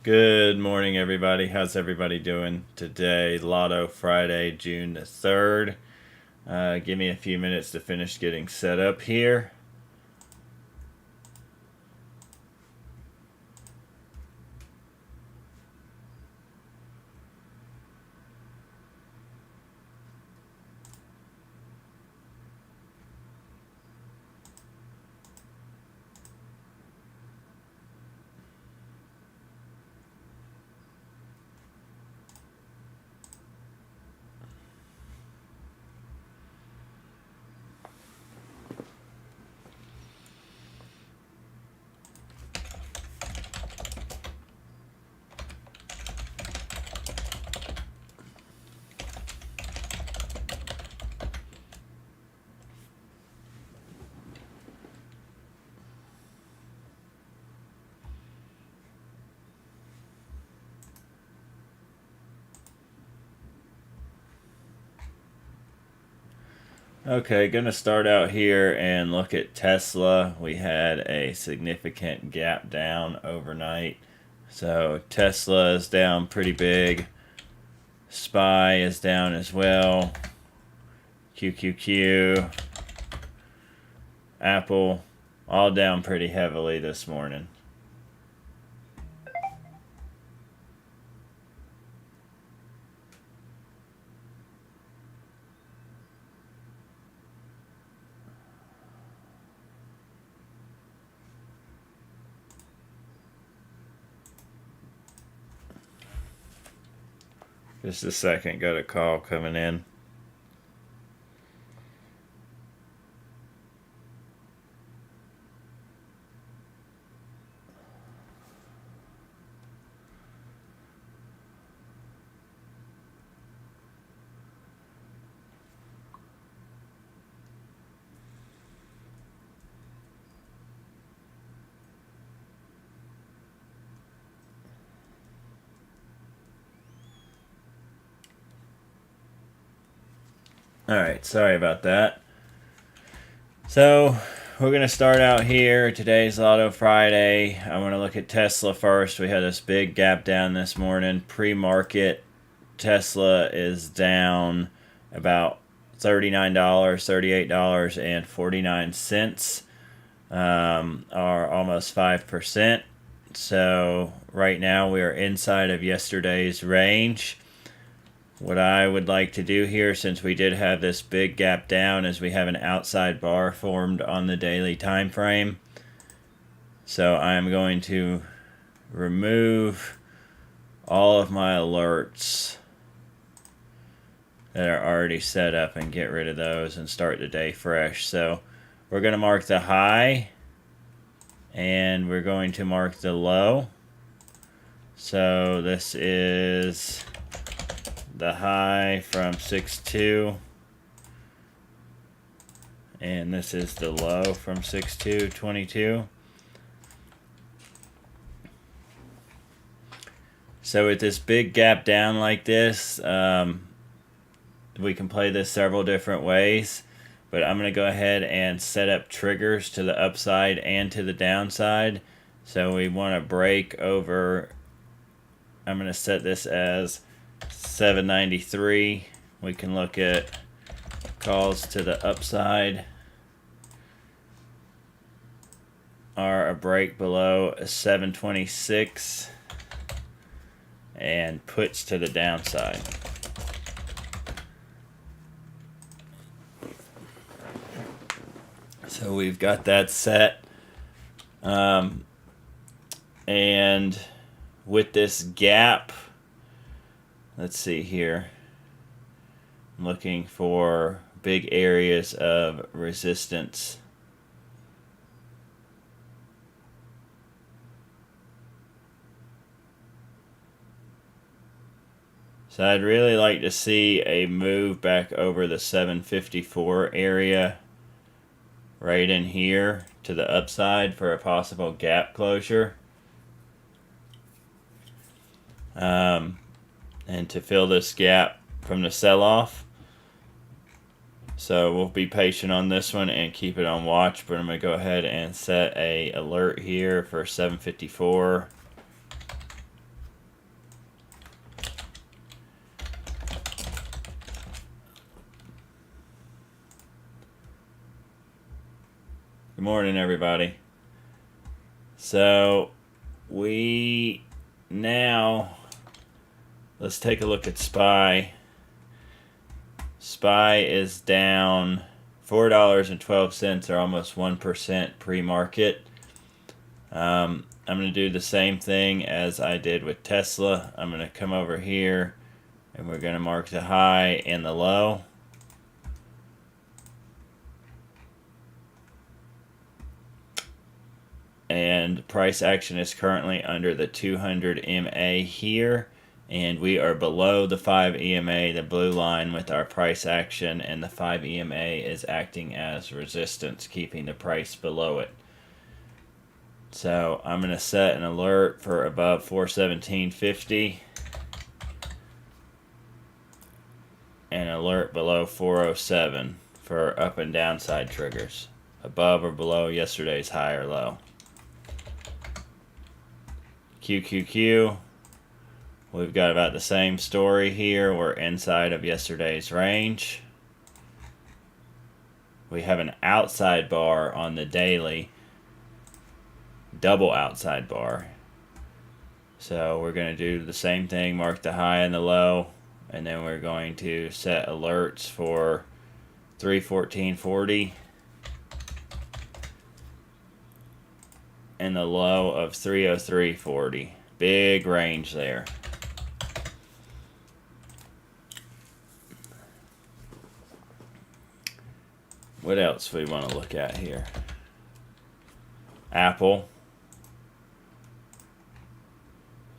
Good morning, everybody. How's everybody doing today? Lotto Friday, June the 3rd. Give me a few minutes to finish getting set up here. Okay, gonna start out here and look at Tesla. We had a significant gap down overnight. So Tesla is down pretty big. SPY is down as well. QQQ, Apple, all down pretty heavily this morning. Just a second, got a call coming in. Alright, sorry about that. So, we're going to start out here. Today's Lotto Friday. I want to look at Tesla first. We had this big gap down this morning. Pre-market, Tesla is down about $39, $38.49, or almost 5%. So, right now we are inside of yesterday's range. What I would like to do here, since we did have this big gap down, is we have an outside bar formed on the daily time frame. So I'm going to remove all of my alerts that are already set up and get rid of those and start the day fresh. So we're going to mark the high and we're going to mark the low. So this is the high from 6.2 and this is the low from 6.222. So with this big gap down like this, we can play this several different ways, but I'm going to go ahead and set up triggers to the upside and to the downside. So we want to break over, I'm going to set this as 793. We can look at calls to the upside are a break below 726 and puts to the downside. So we've got that set, and with this gap, let's see here. I'm looking for big areas of resistance. So I'd really like to see a move back over the 754 area right in here to the upside for a possible gap closure. And to fill this gap from the sell-off. So we'll be patient on this one and keep it on watch, but I'm going to go ahead and set a alert here for 754. morning, everybody. So we now let's take a look at SPY. SPY is down $4.12, or almost 1% pre-market. I'm going to do the same thing as I did with Tesla. I'm going to come over here and we're going to mark the high and the low. And price action is currently under the 200 MA here, and we are below the 5 EMA, the blue line, with our price action, and the 5 EMA is acting as resistance, keeping the price below it. So I'm going to set an alert for above 417.50 and alert below 407 for up and downside triggers, above or below yesterday's high or low. QQQ, we've got about the same story here. We're inside of yesterday's range. We have an outside bar on the daily, double outside bar. So we're going to do the same thing, mark the high and the low, and then we're going to set alerts for 314.40 and the low of 303.40. Big range there. What else we want to look at here? Apple.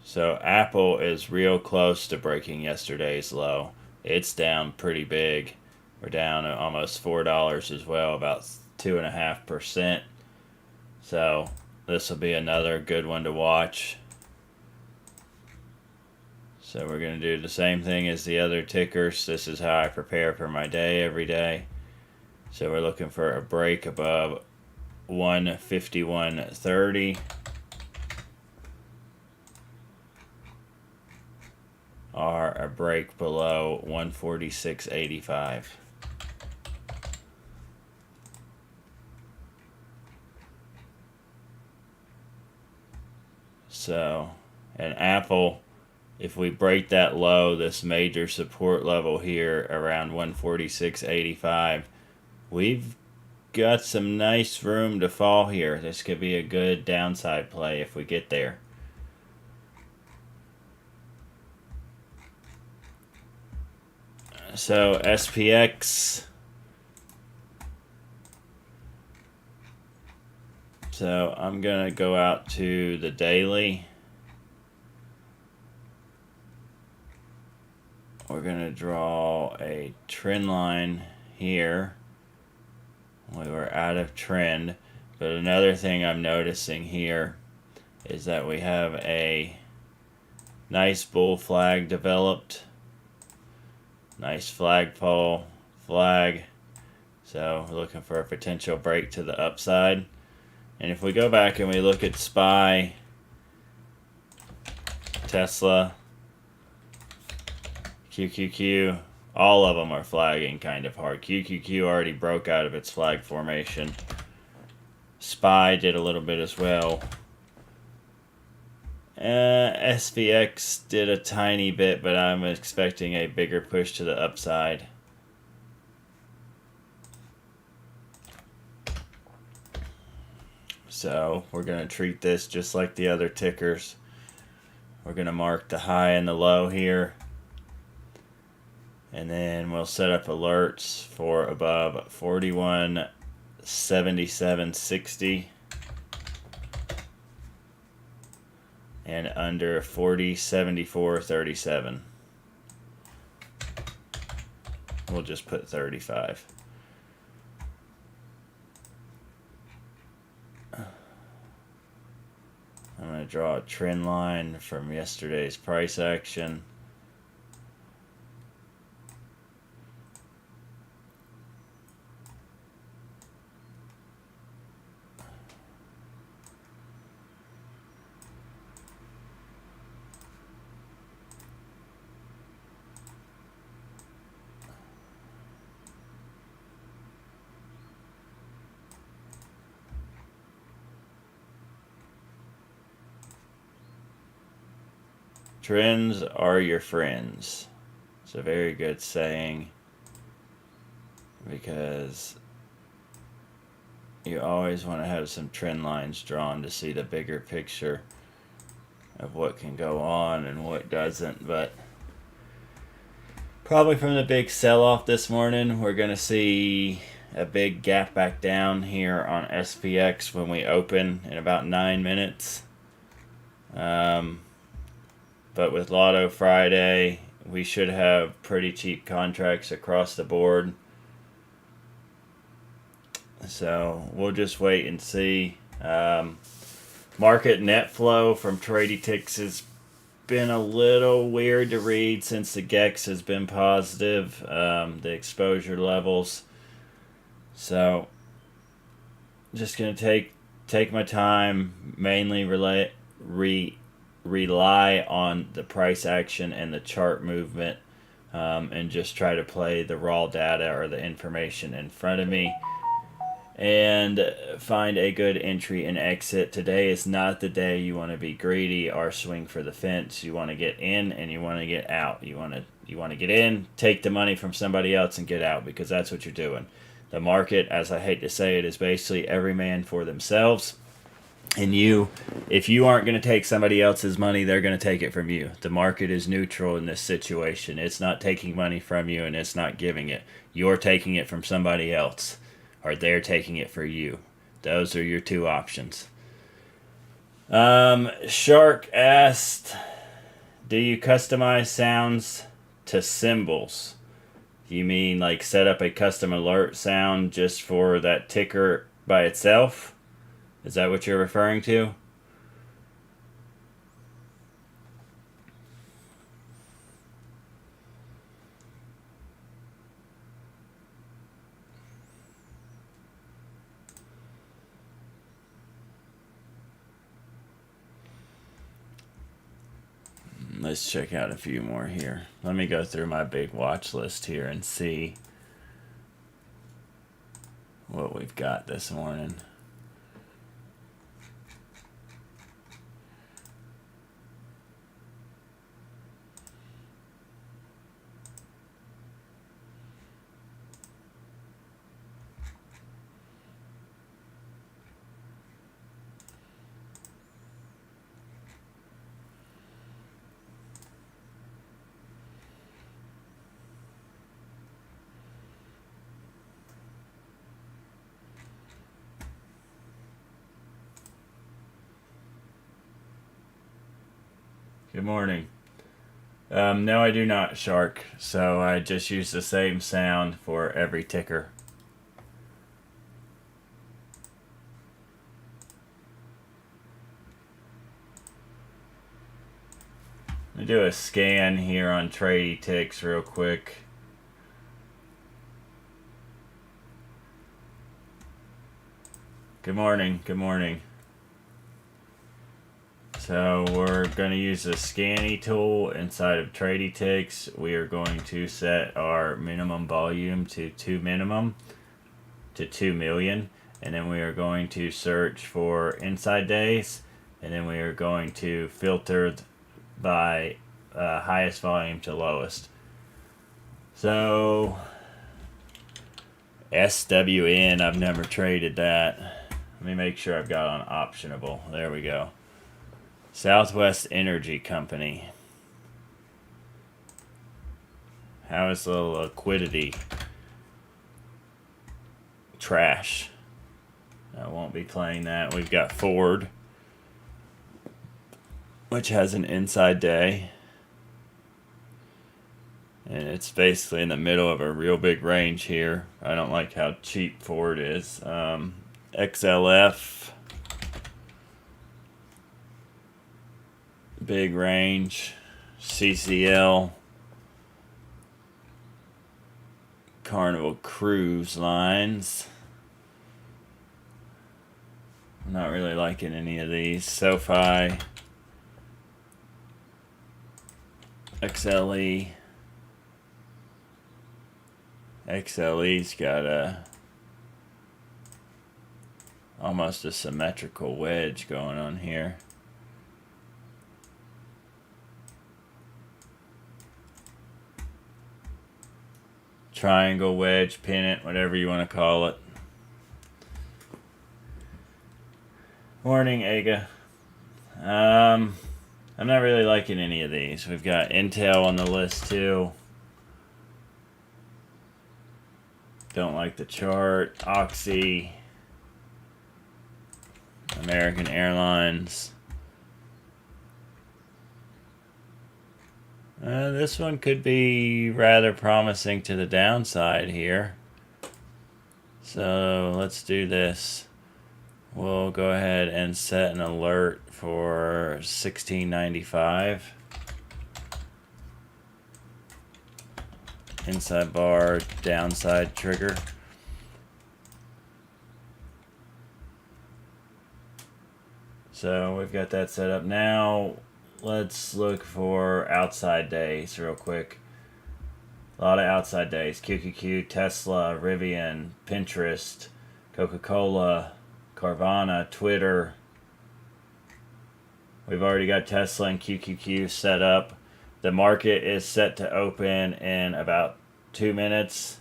So Apple is real close to breaking yesterday's low. It's down pretty big. We're down almost $4 as well, about 2.5%. So this will be another good one to watch. So we're going to do the same thing as the other tickers. This is how I prepare for my day every day. So we're looking for a break above 151.30. Or a break below 146.85. So, and Apple, if we break that low, this major support level here around 146.85, we've got some nice room to fall here. This could be a good downside play if we get there. So SPX. So I'm going to go out to the daily. We're going to draw a trend line here. We were out of trend. But another thing I'm noticing here is that we have a nice bull flag developed. Nice flagpole flag. So we're looking for a potential break to the upside. And if we go back and we look at SPY, Tesla, QQQ, all of them are flagging kind of hard. QQQ already broke out of its flag formation. SPY did a little bit as well. SPX did a tiny bit, but I'm expecting a bigger push to the upside. So we're going to treat this just like the other tickers. We're going to mark the high and the low here. And then we'll set up alerts for above 41.7760 and under 40.7437. We'll just put 35. I'm going to draw a trend line from yesterday's price action. Trends are your friends. It's a very good saying because you always want to have some trend lines drawn to see the bigger picture of what can go on and what doesn't. But probably from the big sell-off this morning, we're going to see a big gap back down here on SPX when we open in about 9 minutes. But with Lotto Friday, we should have pretty cheap contracts across the board. So we'll just wait and see. Market net flow from Tradie Ticks has been a little weird to read since the GEX has been positive, the exposure levels. So just going to take my time, mainly rely on the price action and the chart movement, and just try to play the raw data or the information in front of me and find a good entry and exit. Today is not the day you want to be greedy or swing for the fence. You want to get in and you want to get out. You want to get in, take the money from somebody else and get out, because that's what you're doing. The market, as I hate to say it, is basically every man for themselves. And if you aren't going to take somebody else's money, they're going to take it from you. The market is neutral in this situation. It's not taking money from you and it's not giving it. You're taking it from somebody else, or they're taking it for you. Those are your two options. Shark asked, do you customize sounds to symbols? You mean like set up a custom alert sound just for that ticker by itself? Is that what you're referring to? Let's check out a few more here. Let me go through my big watch list here and see what we've got this morning. Good morning. No, I do not, Shark. So I just use the same sound for every ticker. Let me do a scan here on Tradie Ticks real quick. Good morning. Good morning. So we're going to use the scanny tool inside of Tradie Ticks. We are going to set our minimum volume to 2 million, and then we are going to search for inside days, and then we are going to filter by highest volume to lowest. So SWN, I've never traded that. Let me make sure I've got on optionable. There we go. Southwest Energy Company. How is the liquidity? Trash. I won't be playing that. We've got Ford, which has an inside day. And it's basically in the middle of a real big range here. I don't like how cheap Ford is. XLF. Big range. CCL. Carnival Cruise Lines. I'm not really liking any of these. SoFi. XLE. XLE's got almost a symmetrical wedge going on here. triangle, wedge, pennant, whatever you want to call it. Morning, Aga. I'm not really liking any of these. We've got Intel on the list too. Don't like the chart. Oxy. American Airlines. This one could be rather promising to the downside here. So let's do this. We'll go ahead and set an alert for 16.95. Inside bar, downside trigger. So we've got that set up now. Let's look for outside days real quick. A lot of outside days. Qqq, Tesla, Rivian, Pinterest, Coca-Cola, Carvana, Twitter. We've already got Tesla and Qqq set up. The market is set to open in about 2 minutes.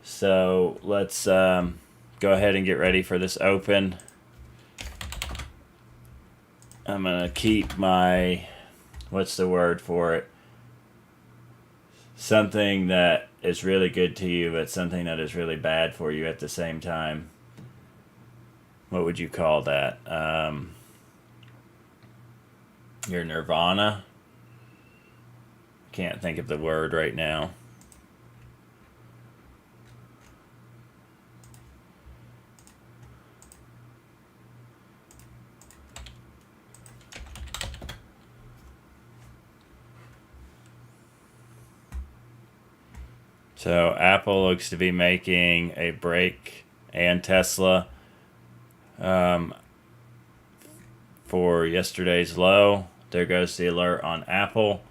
So let's go ahead and get ready for this open. I'm going to keep my, what's the word for it? Something that is really good to you, but something that is really bad for you at the same time. What would you call that? Your nirvana? Can't think of the word right now. So Apple looks to be making a break, and Tesla for yesterday's low. There goes the alert on Apple.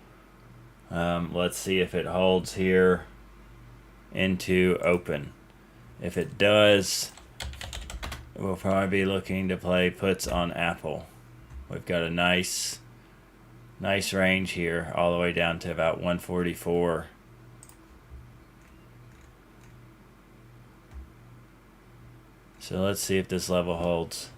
Let's see if it holds here into open. If it does, we'll probably be looking to play puts on Apple. We've got a nice range here, all the way down to about 144. So let's see if this level holds.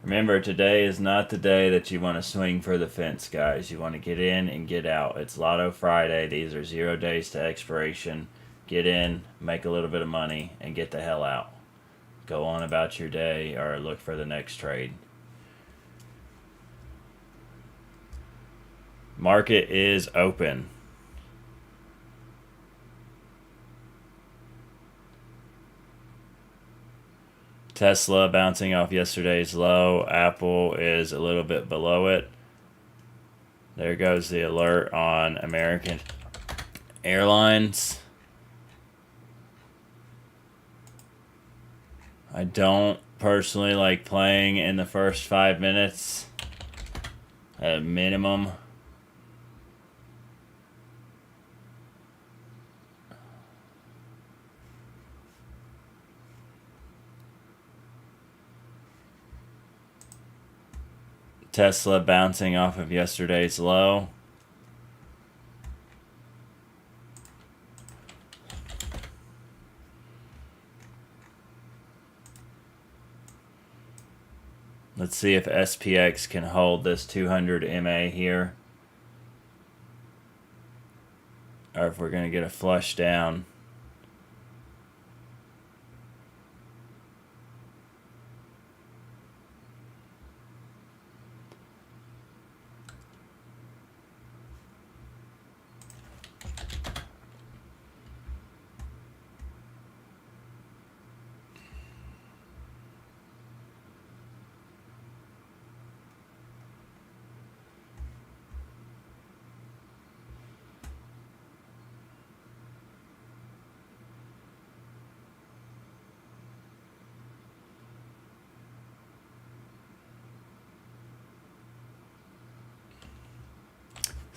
Remember, today is not the day that you want to swing for the fence, guys. You want to get in and get out. It's Lotto Friday. These are 0 days to expiration. Get in, make a little bit of money, and get the hell out. Go on about your day or look for the next trade. Market is open. Tesla bouncing off yesterday's low. Apple is a little bit below it. There goes the alert on American Airlines. I don't personally like playing in the first 5 minutes at a minimum. Tesla bouncing off of yesterday's low. Let's see if SPX can hold this 200 MA here, or if we're going to get a flush down.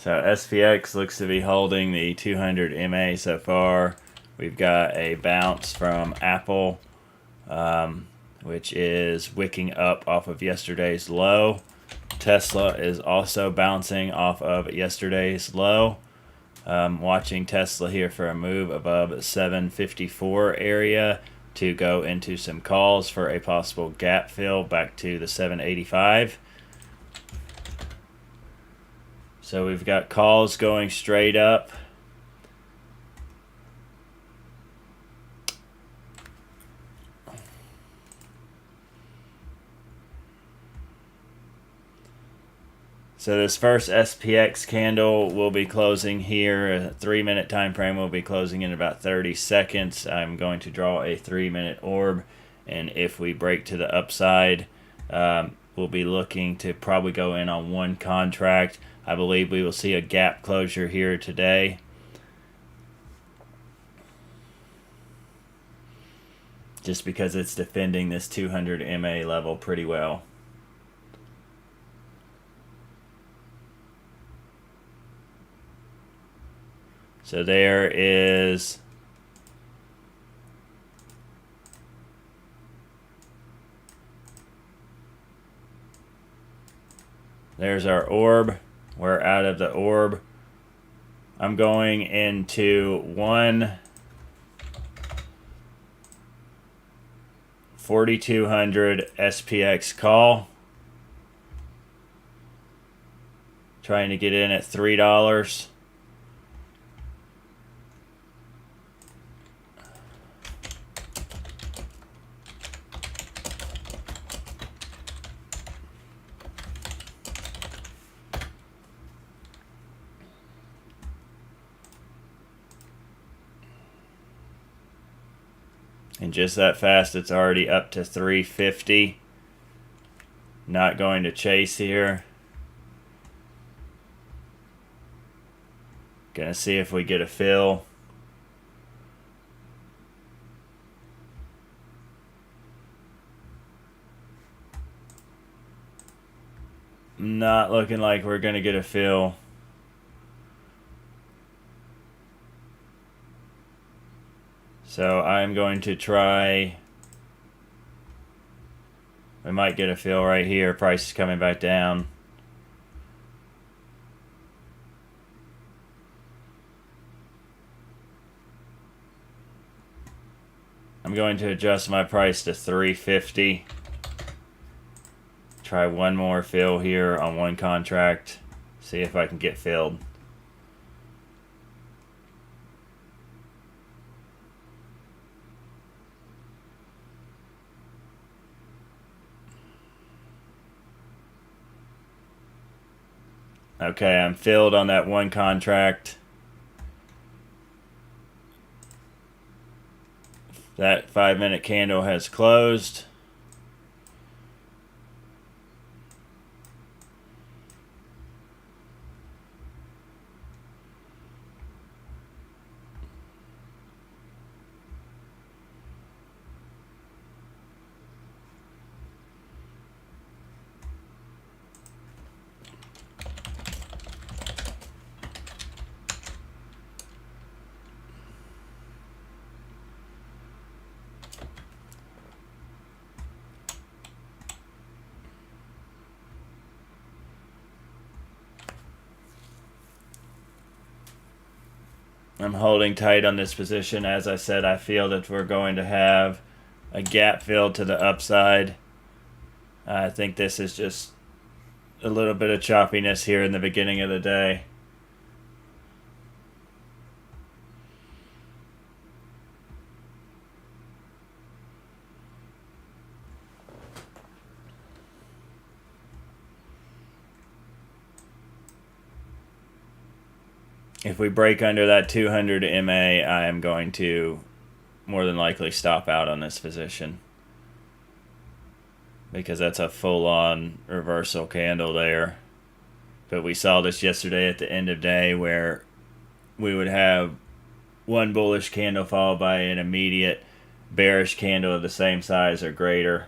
So SPX looks to be holding the 200 MA so far. We've got a bounce from Aapl, which is wicking up off of yesterday's low. Tesla is also bouncing off of yesterday's low. Watching Tesla here for a move above 754 area to go into some calls for a possible gap fill back to the 785. So we've got calls going straight up. So this first SPX candle will be closing here. A 3-minute time frame will be closing in about 30 seconds. I'm going to draw a 3-minute orb, and if we break to the upside, we'll be looking to probably go in on one contract. I believe we will see a gap closure here today. Just because it's defending this 200 MA level pretty well. So there's our orb. We're out of the orb. I'm going into 4,200 SPX call. Trying to get in at $3. And just that fast, it's already up to 350. Not going to chase here. Gonna see if we get a fill. Not looking like we're gonna get a fill. So I'm going to try. We might get a fill right here. Price is coming back down. I'm going to adjust my price to 350. Try one more fill here on one contract. See if I can get filled. Okay, I'm filled on that one contract. That 5-minute candle has closed. I'm holding tight on this position. As I said, I feel that we're going to have a gap fill to the upside. I think this is just a little bit of choppiness here in the beginning of the day. If we break under that 200 MA, I am going to more than likely stop out on this position, because that's a full-on reversal candle there. But we saw this yesterday at the end of day where we would have one bullish candle followed by an immediate bearish candle of the same size or greater.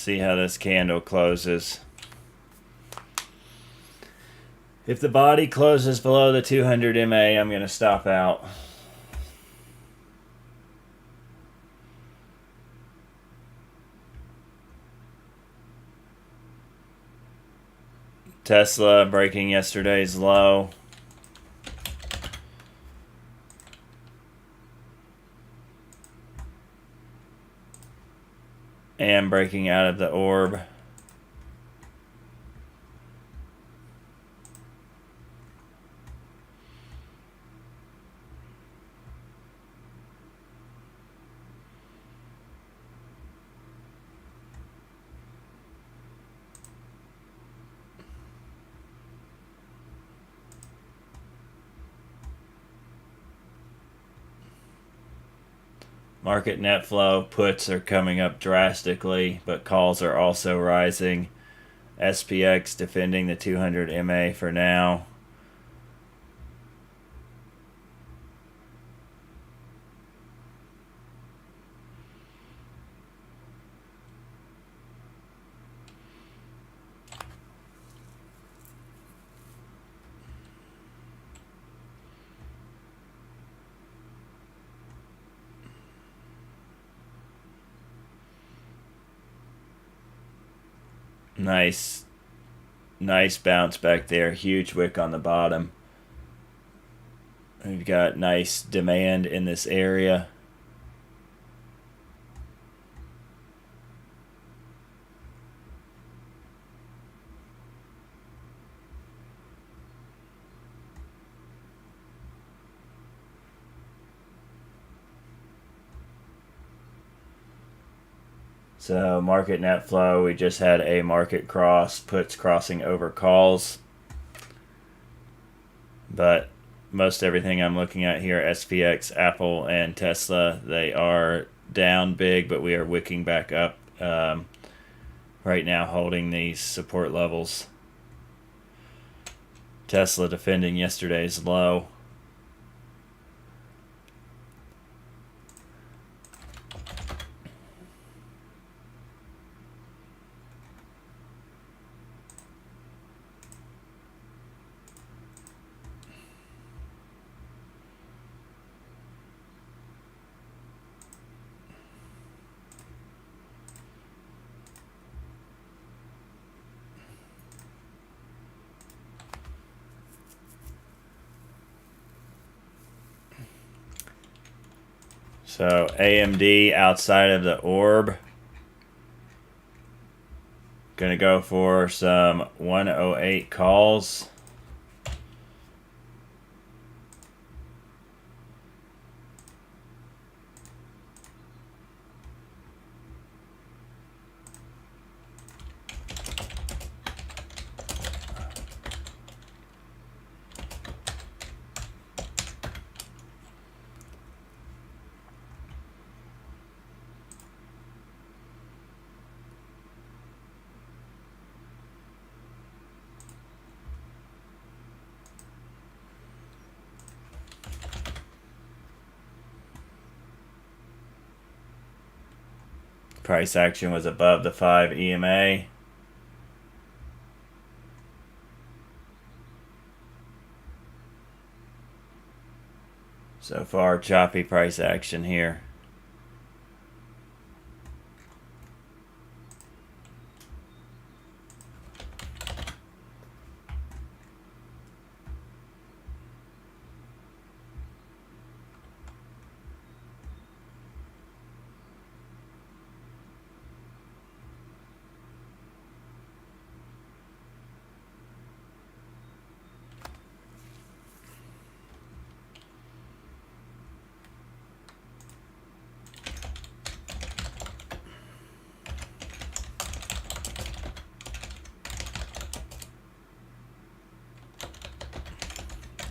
see how this candle closes. If the body closes below the 200 MA, I'm going to stop out. Tesla breaking yesterday's low. And breaking out of the orb. Market net flow puts are coming up drastically, but calls are also rising. SPX defending the 200 MA for now. Nice bounce back there. Huge wick on the bottom. We've got nice demand in this area. So market net flow, we just had a market cross, puts crossing over calls. But most everything I'm looking at here, SPX, Apple, and Tesla, they are down big, but we are wicking back up right now, holding these support levels. Tesla defending yesterday's low. So AMD outside of the orb. Gonna go for some 108 calls. Price action was above the 5 EMA. So far, choppy price action here.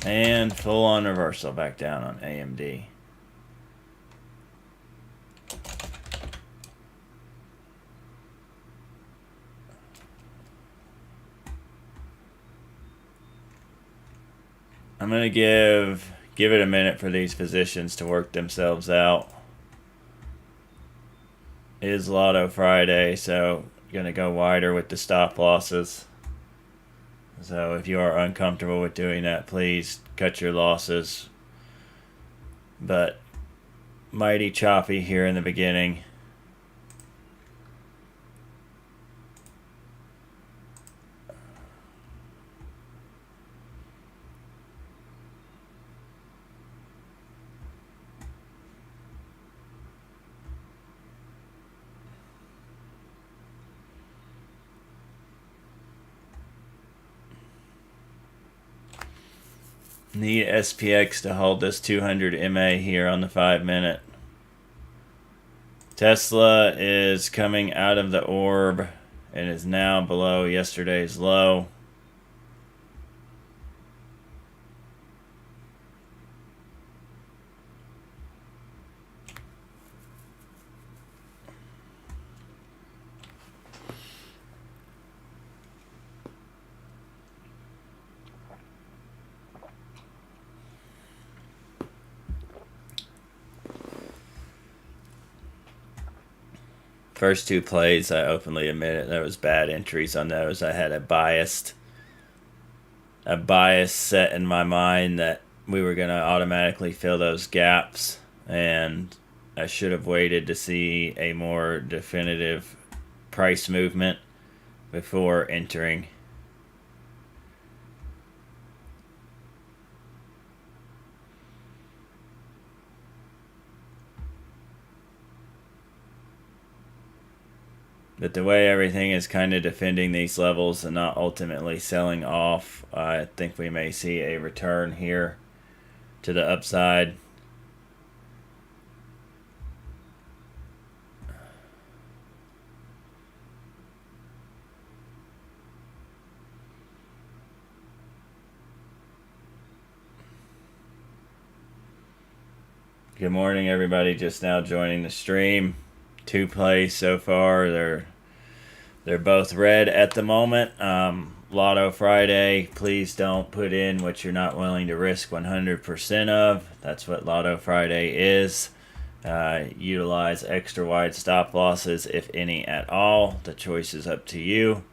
And full on reversal back down on AMD. I'm going to give it a minute for these positions to work themselves out. It is Lotto Friday, so going to go wider with the stop losses. So if you are uncomfortable with doing that, please cut your losses. But mighty choppy here in the beginning. Need SPX to hold this 200 MA here on the 5-minute. Tesla is coming out of the orb and is now below yesterday's low. First two plays, I openly admit it, there was bad entries on those. I had a bias set in my mind that we were going to automatically fill those gaps, and I should have waited to see a more definitive price movement before entering. But the way everything is kind of defending these levels and not ultimately selling off, I think we may see a return here to the upside. Good morning, everybody just now joining the stream. 2 plays so far. They're both red at the moment. Lotto Friday, please don't put in what you're not willing to risk 100% of. That's what Lotto Friday is. Utilize extra wide stop losses, if any at all. The choice is up to you.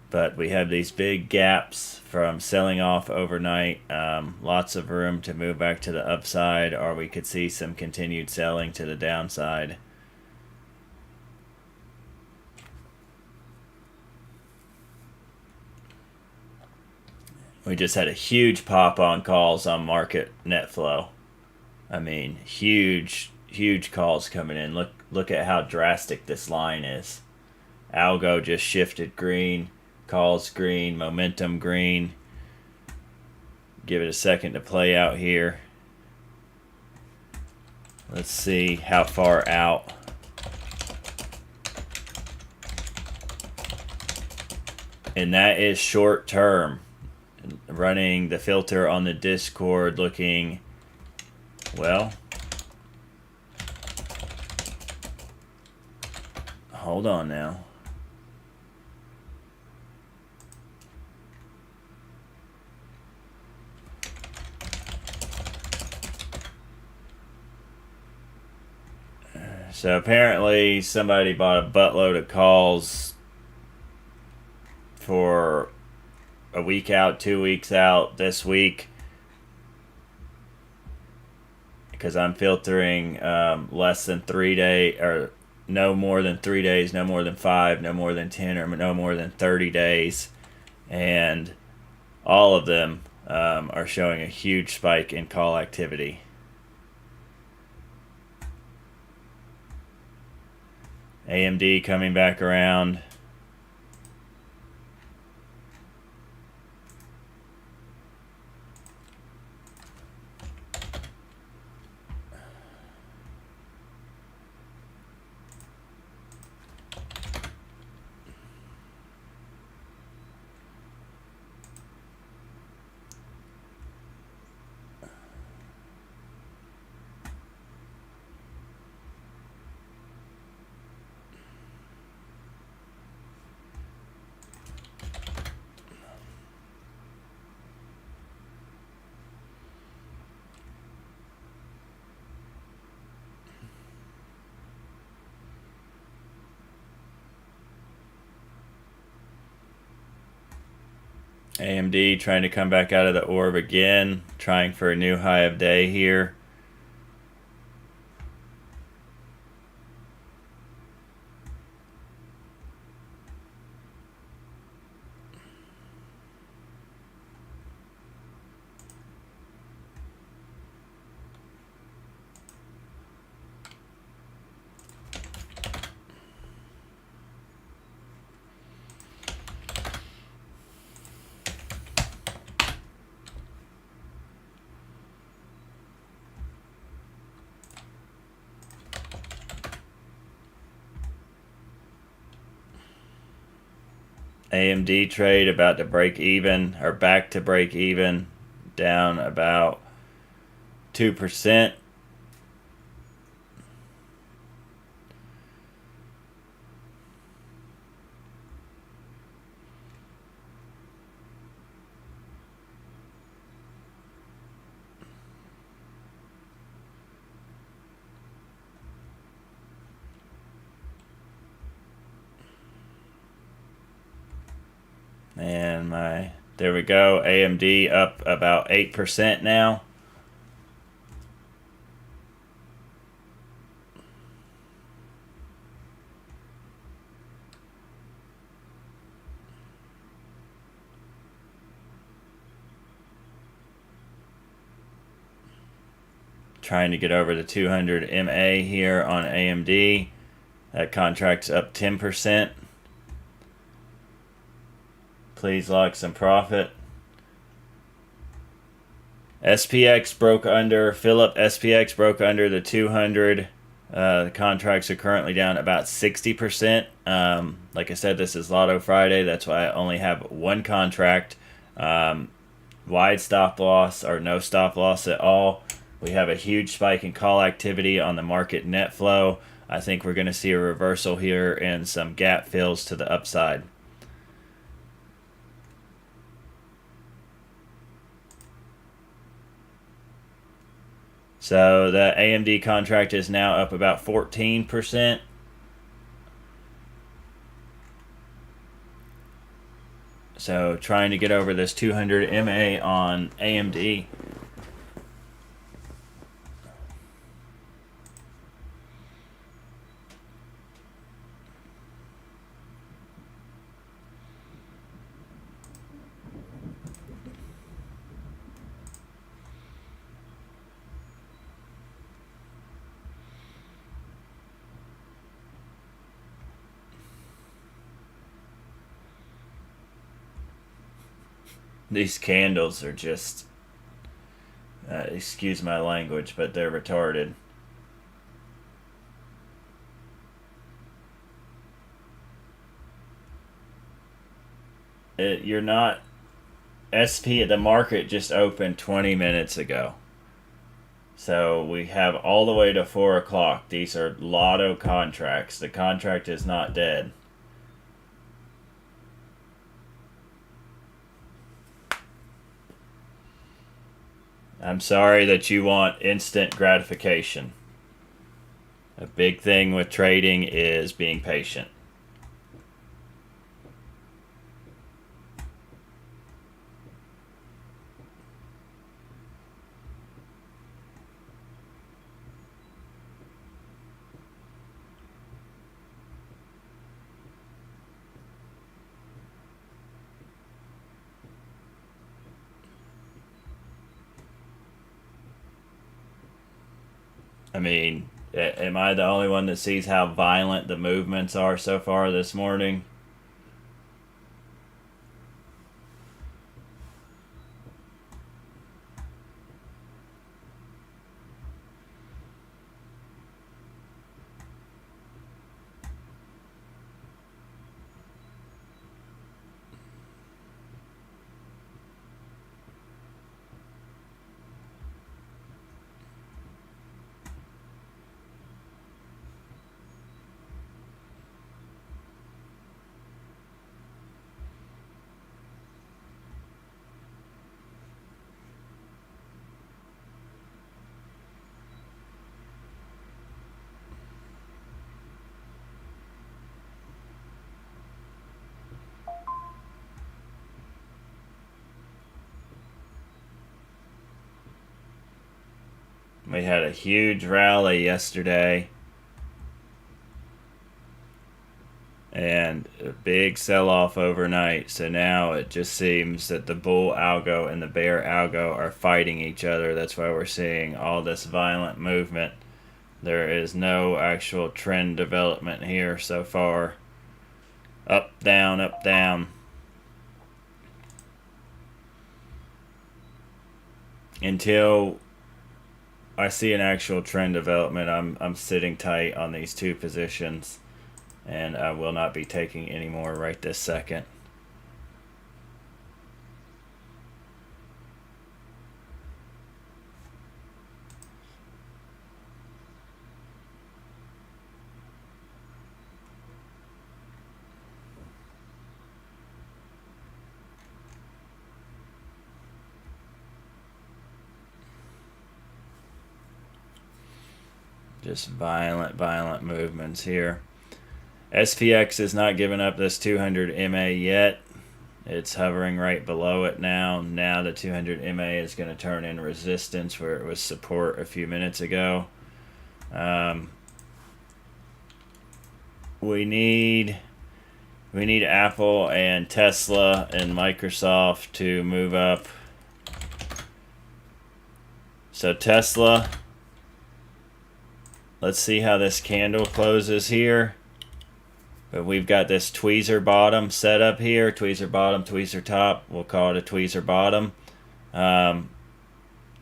But we have these big gaps from selling off overnight. Lots of room to move back to the upside, or we could see some continued selling to the downside. We just had a huge pop on calls on market net flow. I mean, huge calls coming in. Look at how drastic this line is. Algo just shifted green, calls green, momentum green. Give it a second to play out here. Let's see how far out. And that is short term. Running the filter on the Discord, looking, well, hold on now. So apparently somebody bought a buttload of calls for a week out, 2 weeks out, this week, because I'm filtering less than 3 days, or no more than 3 days, no more than 5, no more than 10, or no more than 30 days, and all of them are showing a huge spike in call activity. AMD coming back around. AMD trying to come back out of the orb again, trying for a new high of day here. AMD trade about to break even, or back to break even, down about 2%. And there we go, AMD up about 8% now. Trying to get over the 200 MA here on AMD. That contract's up 10%. Please lock some profit. SPX broke under, Philip, SPX broke under the 200. The contracts are currently down about 60%. Like I said, this is Lotto Friday. That's why I only have one contract. Wide stop loss or no stop loss at all. We have a huge spike in call activity on the market net flow. I think we're going to see a reversal here and some gap fills to the upside. So the AMD contract is now up about 14%. So trying to get over this 200 MA on AMD. These candles are just, excuse my language, but they're retarded. You're not, SP, the market just opened 20 minutes ago. So we have all the way to 4 o'clock. These are Lotto contracts. The contract is not dead. I'm sorry that you want instant gratification. A big thing with trading is being patient. I mean, am I the only one that sees how violent the movements are so far this morning? We had a huge rally yesterday and a big sell-off overnight. So now it just seems that the bull algo and the bear algo are fighting each other. That's why we're seeing all this violent movement. There is no actual trend development here so far. Up, down, up, down. Until I see an actual trend development, I'm sitting tight on these two positions, and I will not be taking any more right this second. Just violent movements here. SPX is not giving up this 200 MA yet. It's hovering right below it now. Now the 200 MA is going to turn in resistance where it was support a few minutes ago. We need Apple and Tesla and Microsoft to move up. So Tesla, let's see how this candle closes here. But we've got this tweezer bottom set up here. Tweezer bottom, tweezer top. We'll call it a tweezer bottom.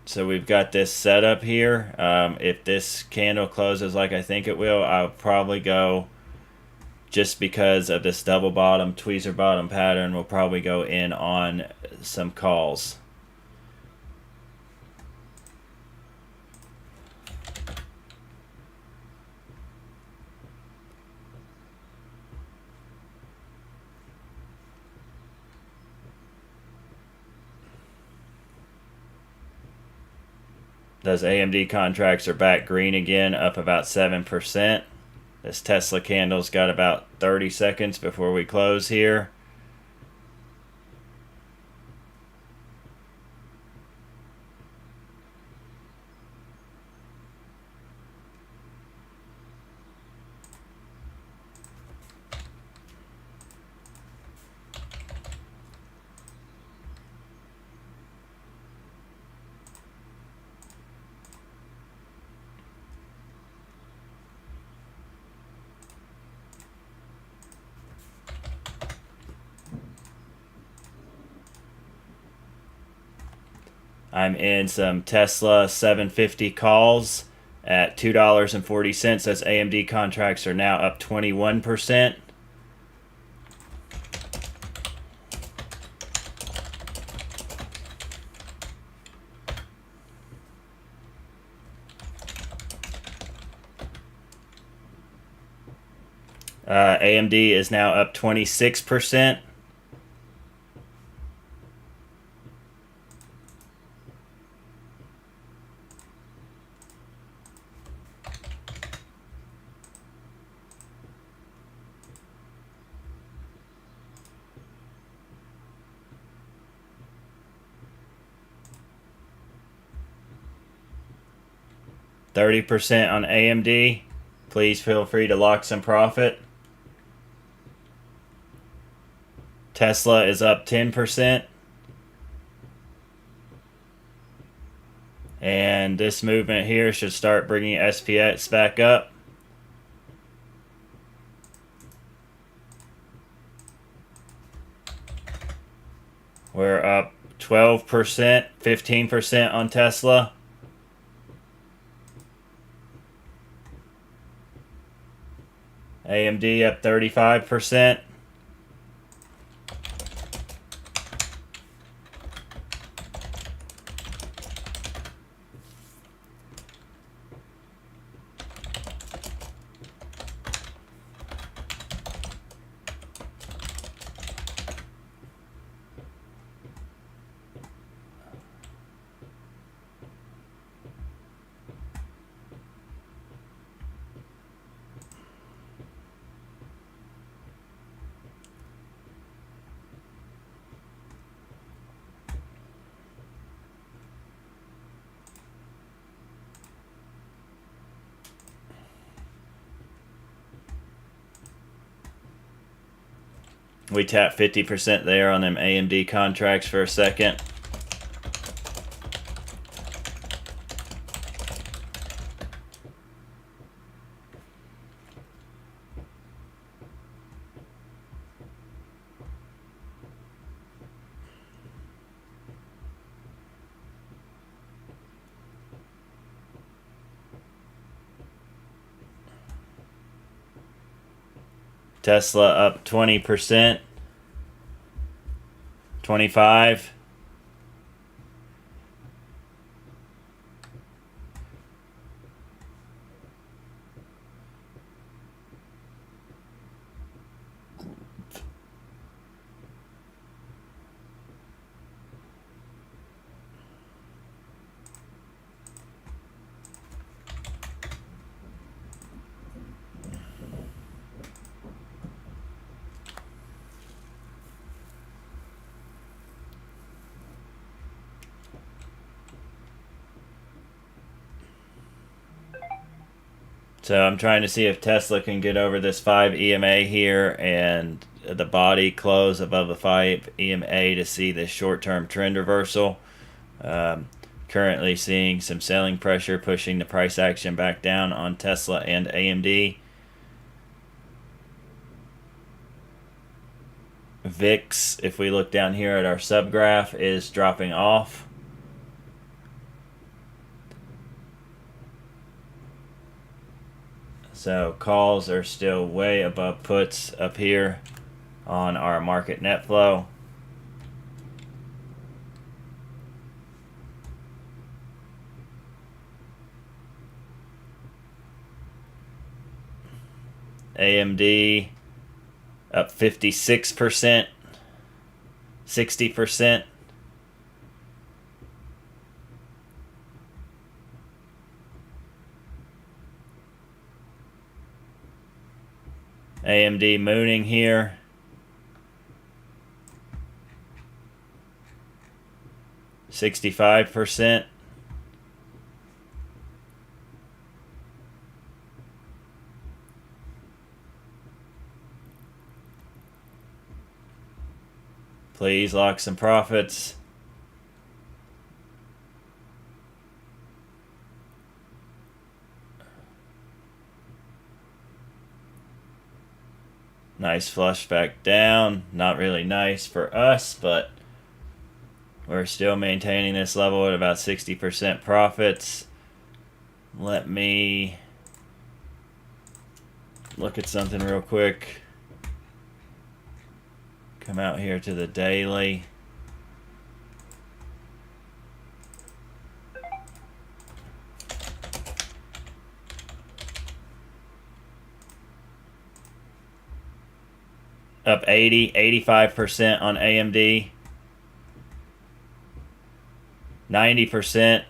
So we've got this set up here. If this candle closes like I think it will, I'll probably go, just because of this double bottom, tweezer bottom pattern, we'll probably go in on some calls. Those AMD contracts are back green again, up about 7%. This Tesla candle's got about 30 seconds before we close here. I'm in some Tesla 750 calls at $2.40. Those AMD contracts are now up 21%. AMD is now up 26%. %30 on AMD. Please feel free to lock some profit. Tesla is up 10%. And this movement here should start bringing SPX back up. We're up 12%, 15% on Tesla. AMD up 35%. We tapped 50% there on them AMD contracts for a second. Tesla up 20%, 25. So I'm trying to see if Tesla can get over this 5 EMA here and the body close above the 5 EMA to see this short-term trend reversal. Currently seeing some selling pressure pushing the price action back down on Tesla and AMD. VIX, if we look down here at our subgraph, is dropping off. So calls are still way above puts up here on our market net flow. AMD up 56%, 60%. AMD mooning here. $65. Please lock some profits. Nice flush back down. Not really nice for us, but we're still maintaining this level at about 60% profits. Let me look at something real quick. Come out here to the daily. Up 85% on AMD. 90%.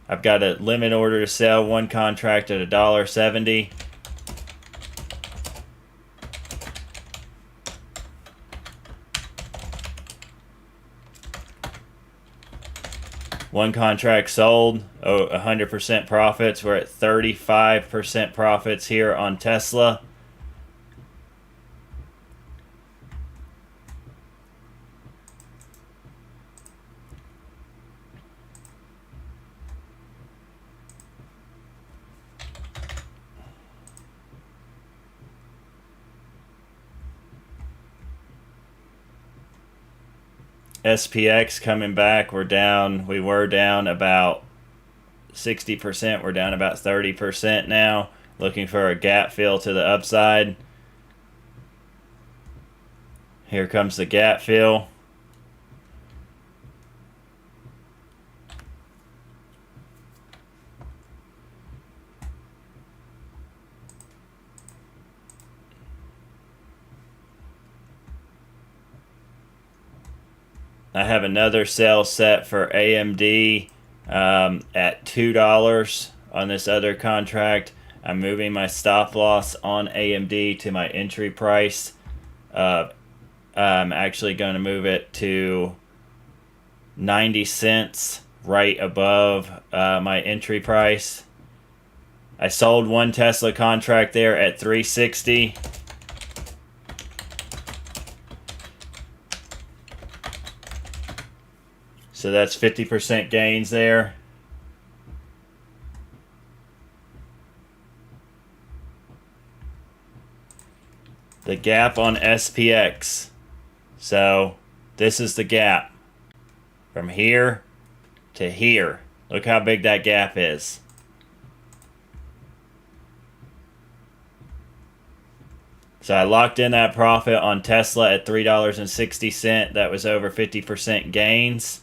I've got a limit order to sell one contract at $1.70. One contract sold. 100% profits. We're at 35% profits here on Tesla. SPX coming back. We're down. We were down about 60%. We're down about 30% now. Looking for a gap fill to the upside. Here comes the gap fill. I have another sell set for AMD at $2 on this other contract. I'm moving my stop loss on AMD to my entry price. I'm actually going to move it to 90 cents right above my entry price. I sold one Tesla contract there at $3.60. So that's 50% gains there. The gap on SPX. So this is the gap from here to here. Look how big that gap is. So I locked in that profit on Tesla at $3.60. That was over 50% gains.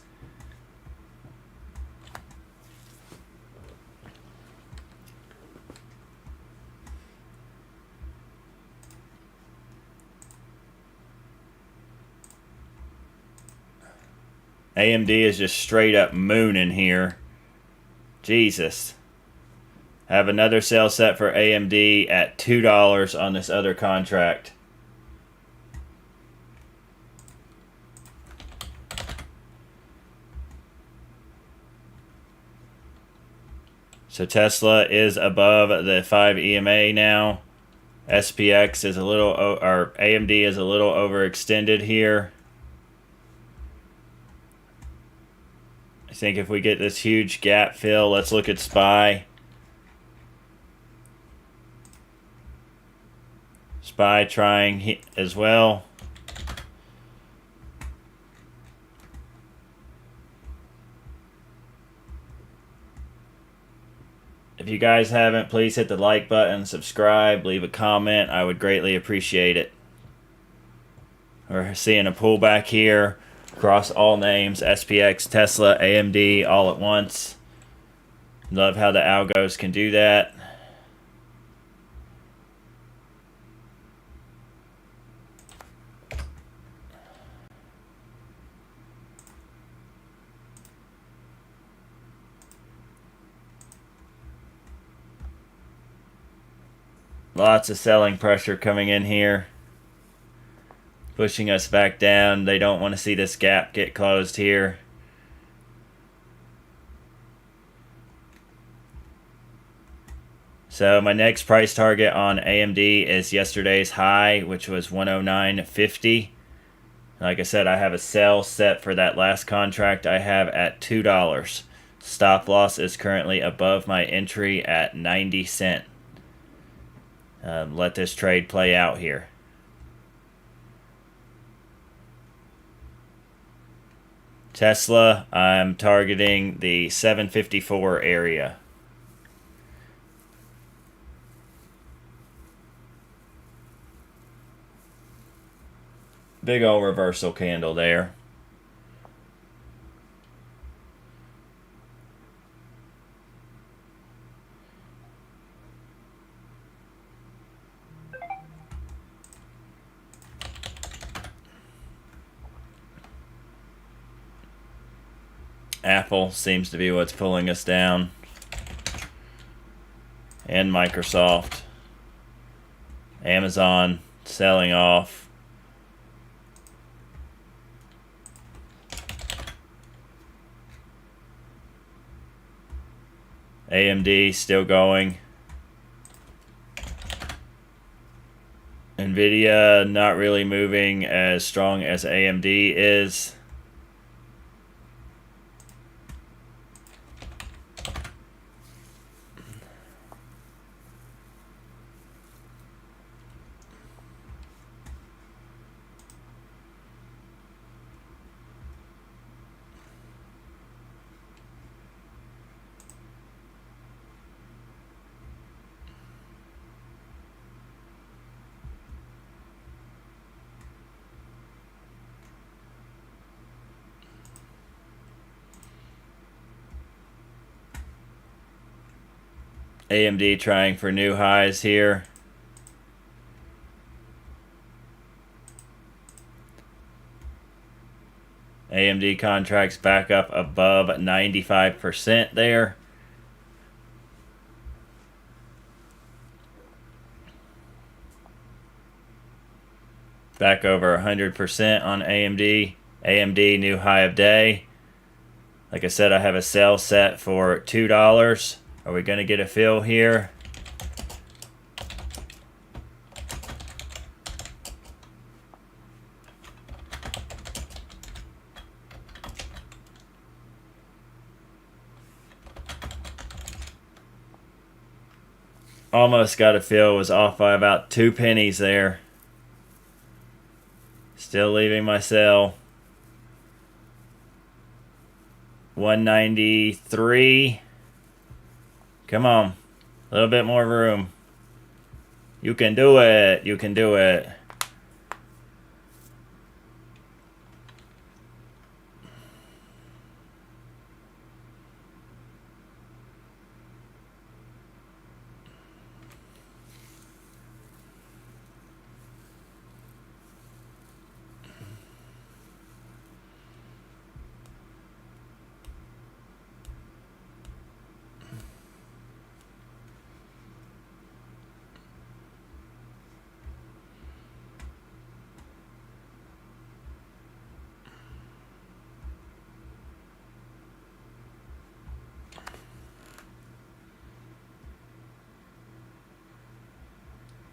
AMD is just straight up mooning here. Jesus. I have another sell set for AMD at $2 on this other contract. So Tesla is above the 5 EMA now. SPX is a little, or AMD is a little overextended here. I think if we get this huge gap fill, let's look at SPY. SPY trying as well. If you guys haven't, please hit the like button, subscribe, leave a comment. I would greatly appreciate it. We're seeing a pullback here across all names, SPX, Tesla, AMD, all at once. Love how the algos can do that. Lots of selling pressure coming in here, pushing us back down. They don't want to see this gap get closed here. So my next price target on AMD is yesterday's high, which was 109.50. Like I said, I have a sell set for that last contract I have at $2. Stop loss is currently above my entry at 90 cents. Let this trade play out here. Tesla, I'm targeting the 754 area. Big old reversal candle there. Apple seems to be what's pulling us down. And Microsoft. Amazon selling off. AMD still going. Nvidia not really moving as strong as AMD is. AMD trying for new highs here. AMD contracts back up above 95% there. Back over 100% on AMD. AMD new high of day. Like I said, I have a sell set for $2. Are we going to get a fill here? Almost got to feel was off by about 2 pennies there. Still leaving my sell. 193. Come on. A little bit more room. You can do it. You can do it.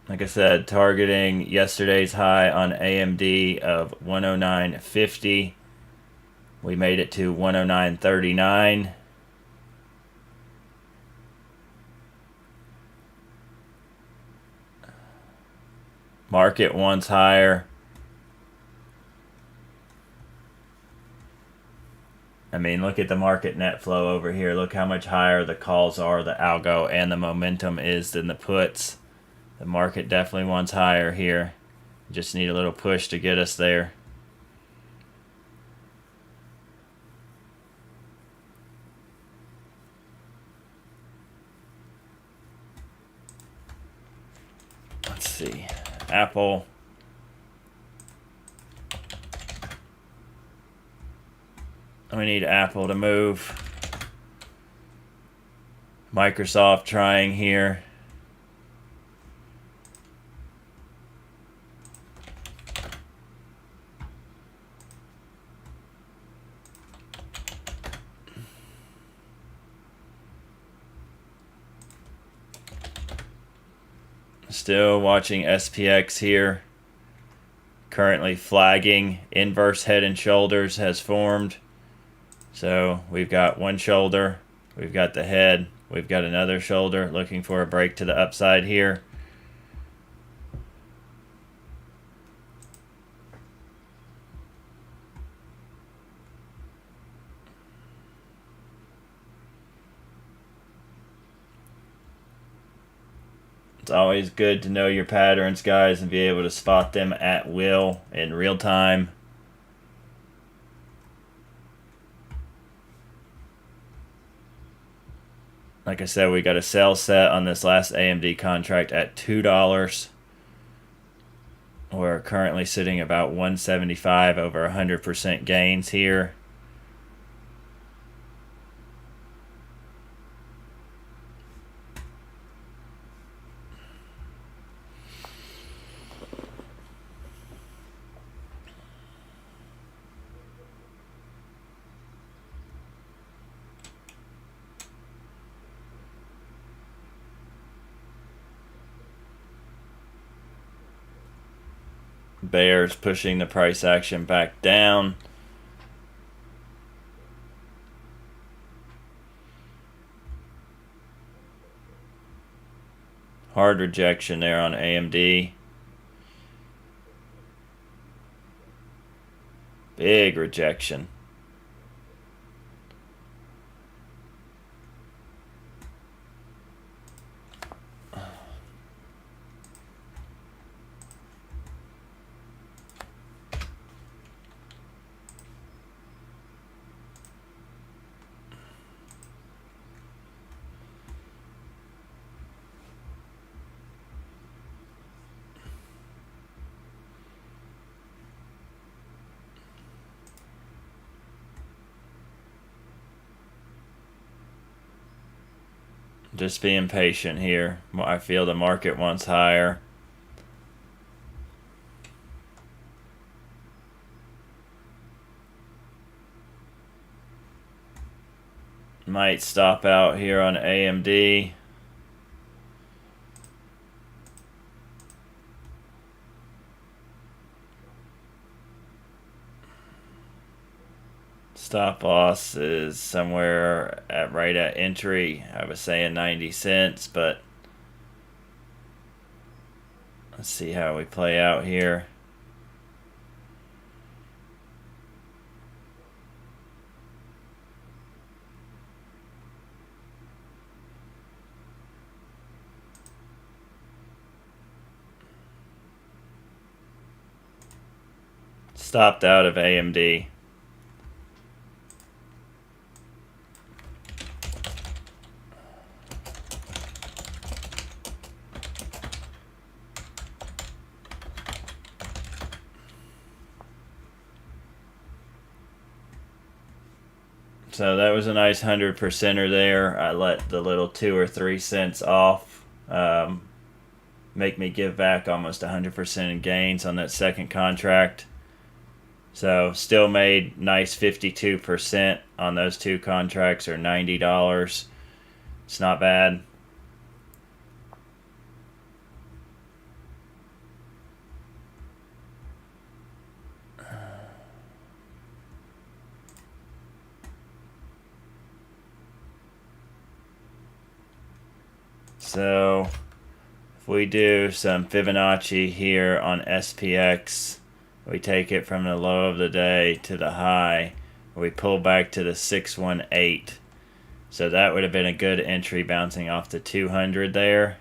Like I said, targeting yesterday's high on AMD of 109.50. We made it to 109.39. Market wants higher. I mean, look at the market net flow over here. Look how much higher the calls are, the algo, and the momentum is than the puts. The market definitely wants higher here. Just need a little push to get us there. Let's see. Apple. We need Apple to move. Microsoft trying here. Still watching SPX here. Currently flagging. Inverse head and shoulders has formed. So we've got one shoulder. We've got the head. We've got another shoulder. Looking for a break to the upside here. It's always good to know your patterns, guys, and be able to spot them at will in real time. Like I said, we got a sell set on this last AMD contract at $2. We're currently sitting about 175, over 100% gains here. Bears pushing the price action back down. Hard rejection there on AMD. Big rejection. Just being patient here. I feel the market wants higher. Might stop out here on AMD. Stop loss is somewhere at right at entry. I was saying 90 cents, but Let's see how we play out here. Stopped out of AMD. So that was a nice 100%er there. I let the little 2 or 3 cents off make me give back almost 100% in gains on that second contract. So still made nice 52% on those 2 contracts, or $90. It's not bad. So if we do some Fibonacci here on SPX, we take it from the low of the day to the high. We pull back to the 618. So that would have been a good entry, bouncing off the 200 there.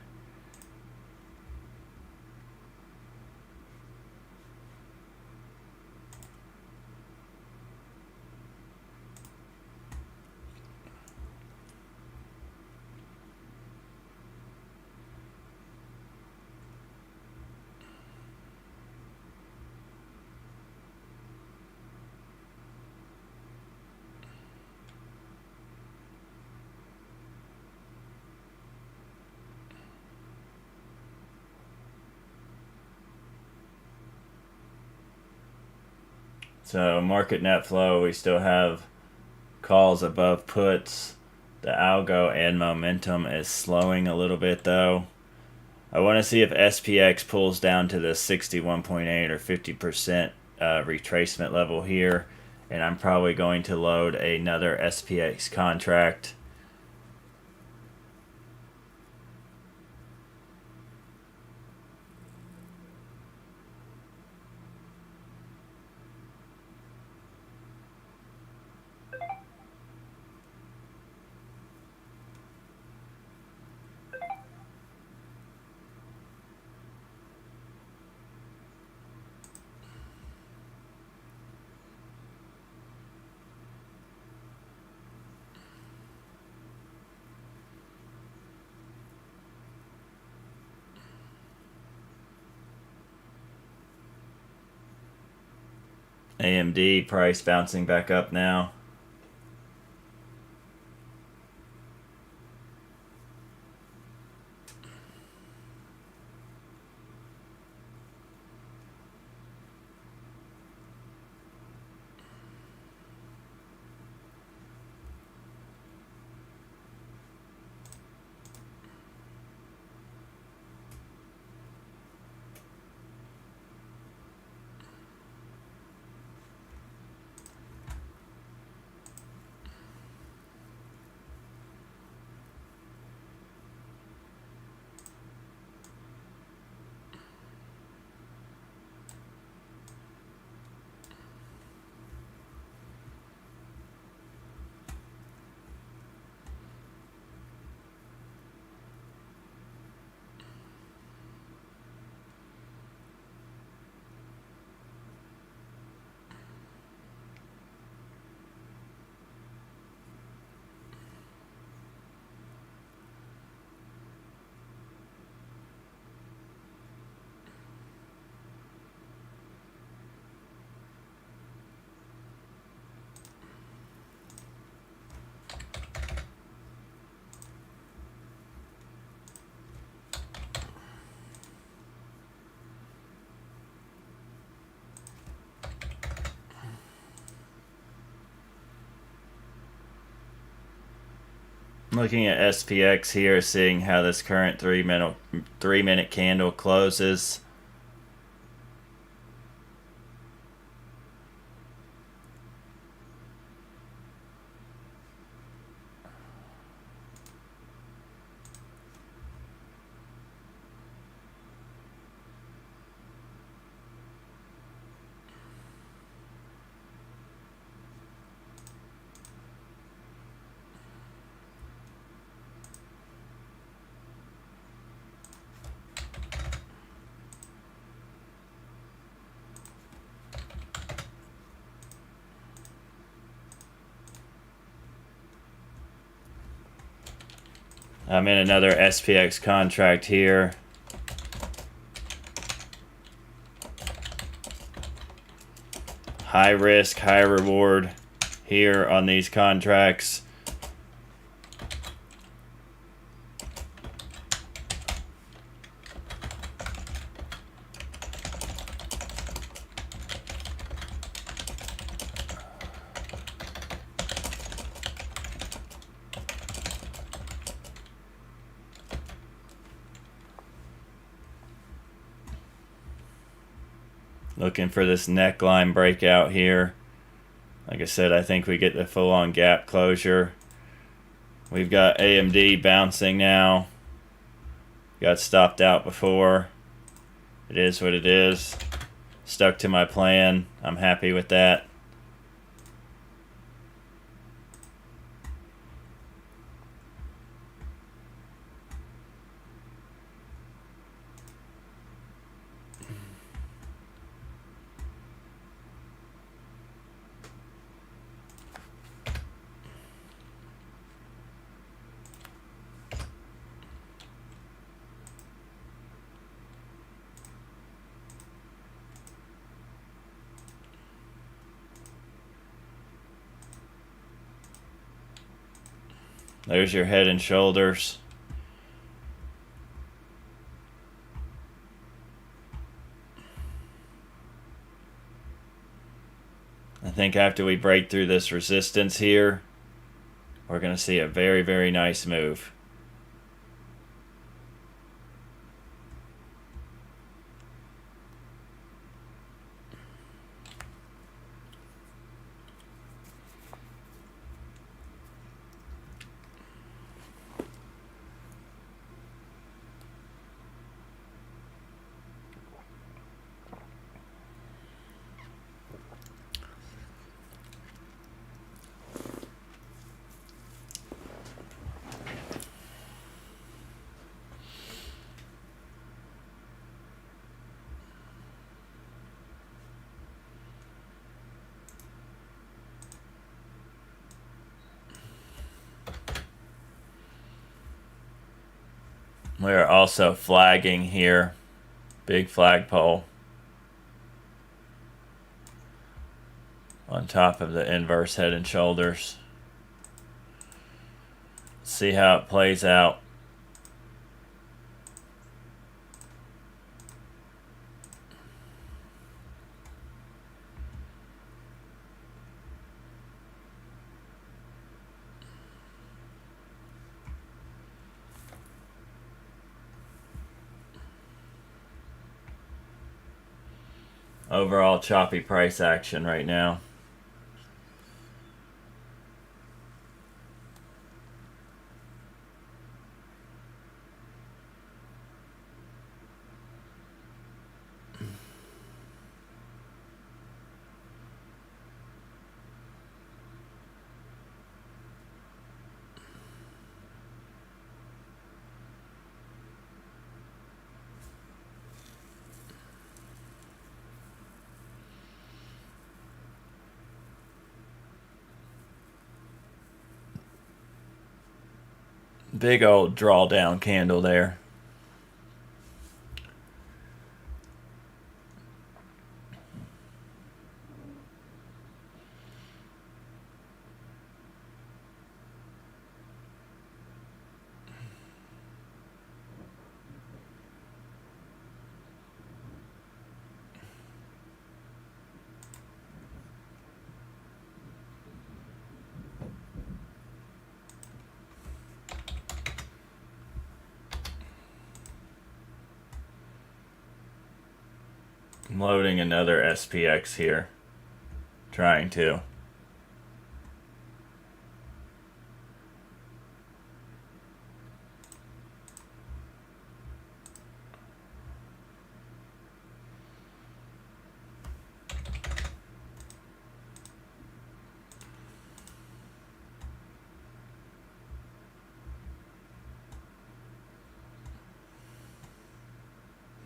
So market net flow, we still have calls above puts. The algo and momentum is slowing a little bit though. I want to see if SPX pulls down to the 61.8 or 50% retracement level here, and I'm probably going to load another SPX contract. AMD price bouncing back up now. Looking at SPX here, seeing how this current 3-minute candle closes. I'm in another SPX contract here. High risk, high reward here on these contracts. Looking for this neckline breakout here. Like I said, I think we get the full-on gap closure. We've got AMD bouncing now. Got stopped out before. It is what it is. Stuck to my plan. I'm happy with that. There's your head and shoulders. I think after we break through this resistance here, we're going to see a very, very nice move. We're also flagging here. Big flagpole on top of the inverse head and shoulders. See how it plays out. Overall choppy price action right now. Big old drawdown candle there. I'm loading another SPX here. Trying to.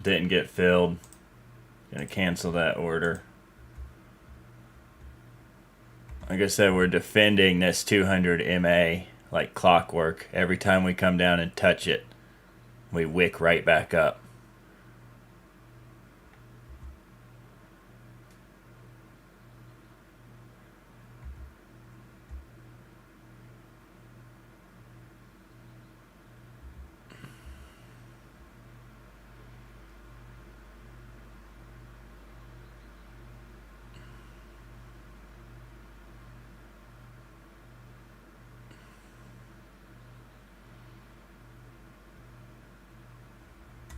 Didn't get filled. Gonna cancel that order. Like I said, we're defending this 200 MA like clockwork. Every time we come down and touch it, we wick right back up.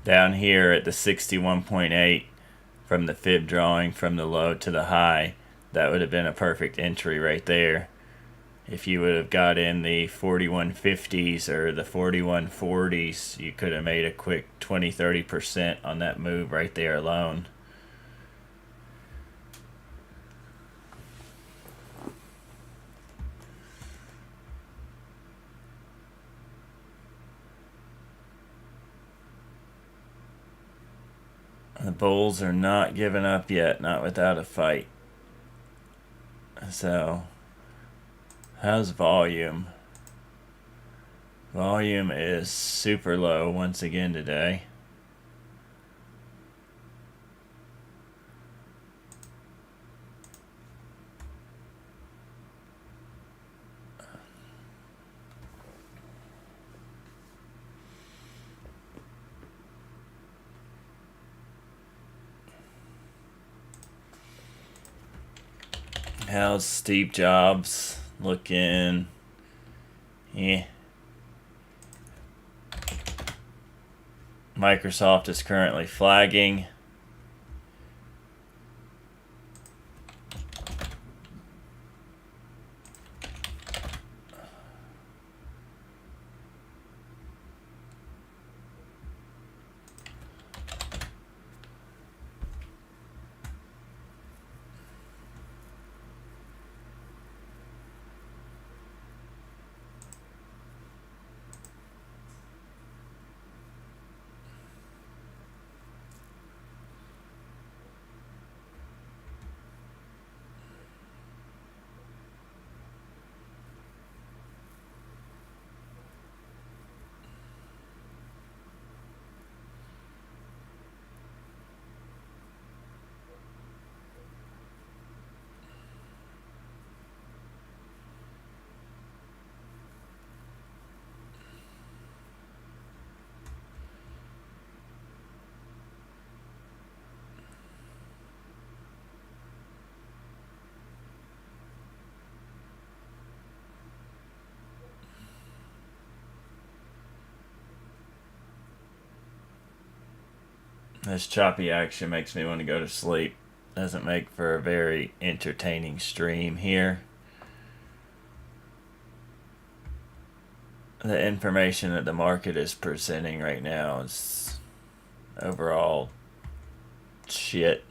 Down here at the 61.8 from the fib drawing from the low to the high, that would have been a perfect entry right there. If you would have got in the 4150s or the 4140s, you could have made a quick 20-30% on that move right there alone. The bulls are not giving up yet, not without a fight. So, how's volume? Volume is super low once again today. How's Steve Jobs looking? Yeah. Microsoft is currently flagging. This choppy action makes me want to go to sleep. Doesn't make for a very entertaining stream here. The information that the market is presenting right now is overall shit.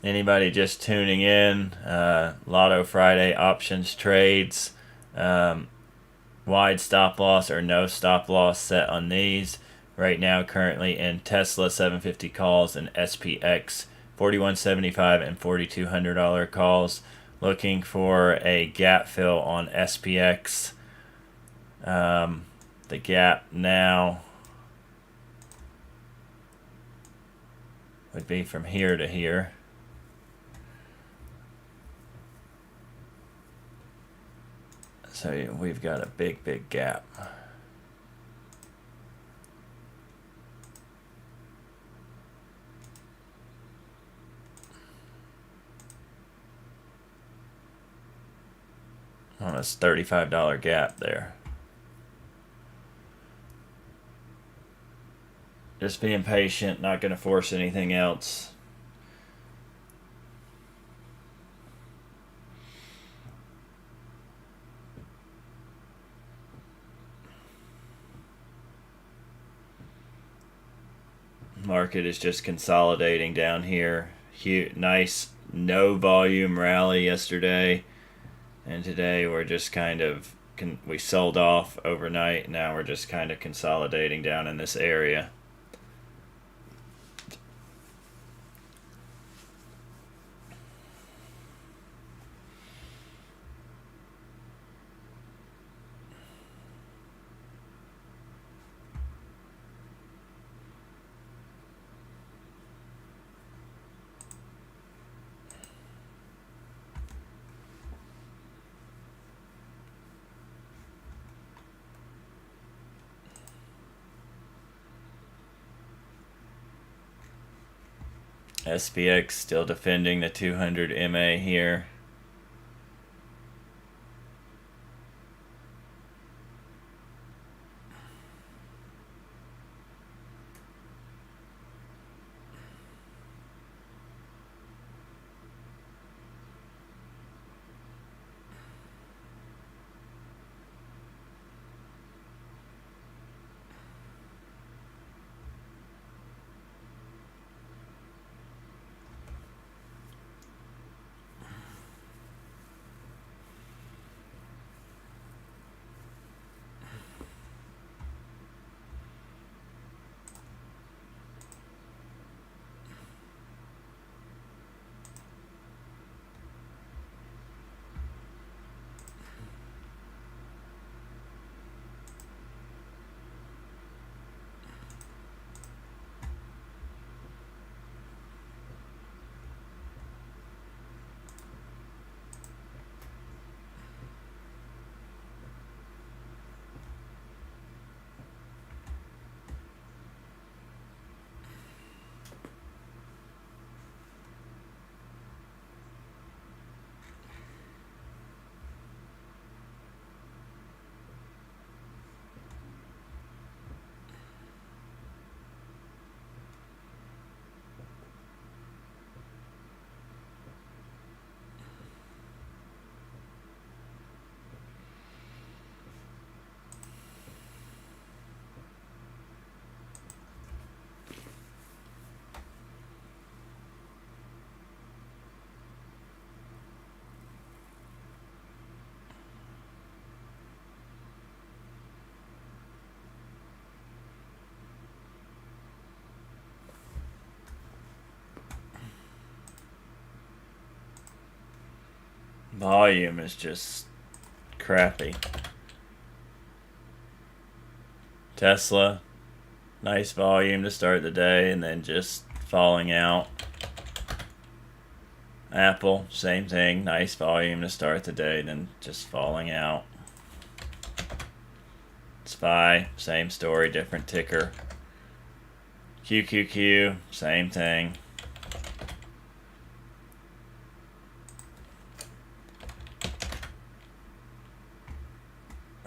Anybody just tuning in, Lotto Friday options trades, wide stop loss or no stop loss set on these. Right now, currently in Tesla 750 calls and SPX 4175 and $4,200 calls. Looking for a gap fill on SPX. The gap now would be from here to here. So we've got a big gap. Almost $35 gap there. Just being patient, not going to force anything else. Market is just consolidating down here. Nice no volume rally yesterday, and today we're just kind of we sold off overnight. Now we're just kind of consolidating down in this area. SPX still defending the 200 MA here. Volume is just crappy. Tesla, nice volume to start the day and then just falling out. Apple, same thing, nice volume to start the day, then just falling out. SPY, same story, different ticker. QQQ, same thing.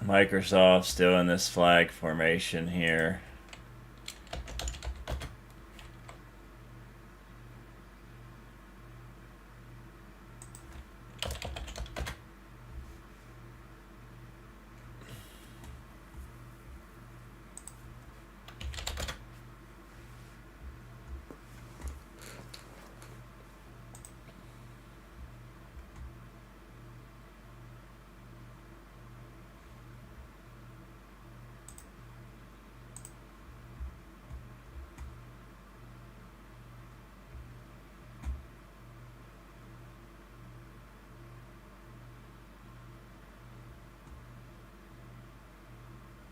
Microsoft still in this flag formation here.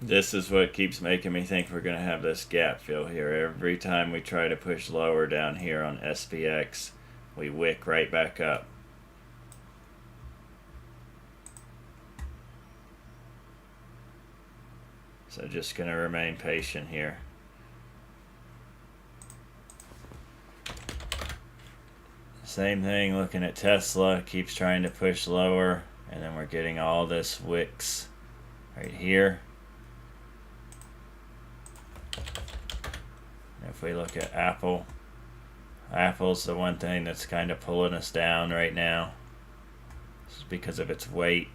This is what keeps making me think we're going to have this gap fill here. Every time we try to push lower down here on SPX, we wick right back up. So just going to remain patient here. Same thing looking at Tesla, keeps trying to push lower, and then we're getting all this wicks right here. If we look at Apple, Apple's the one thing that's kind of pulling us down right now. This is because of its weight.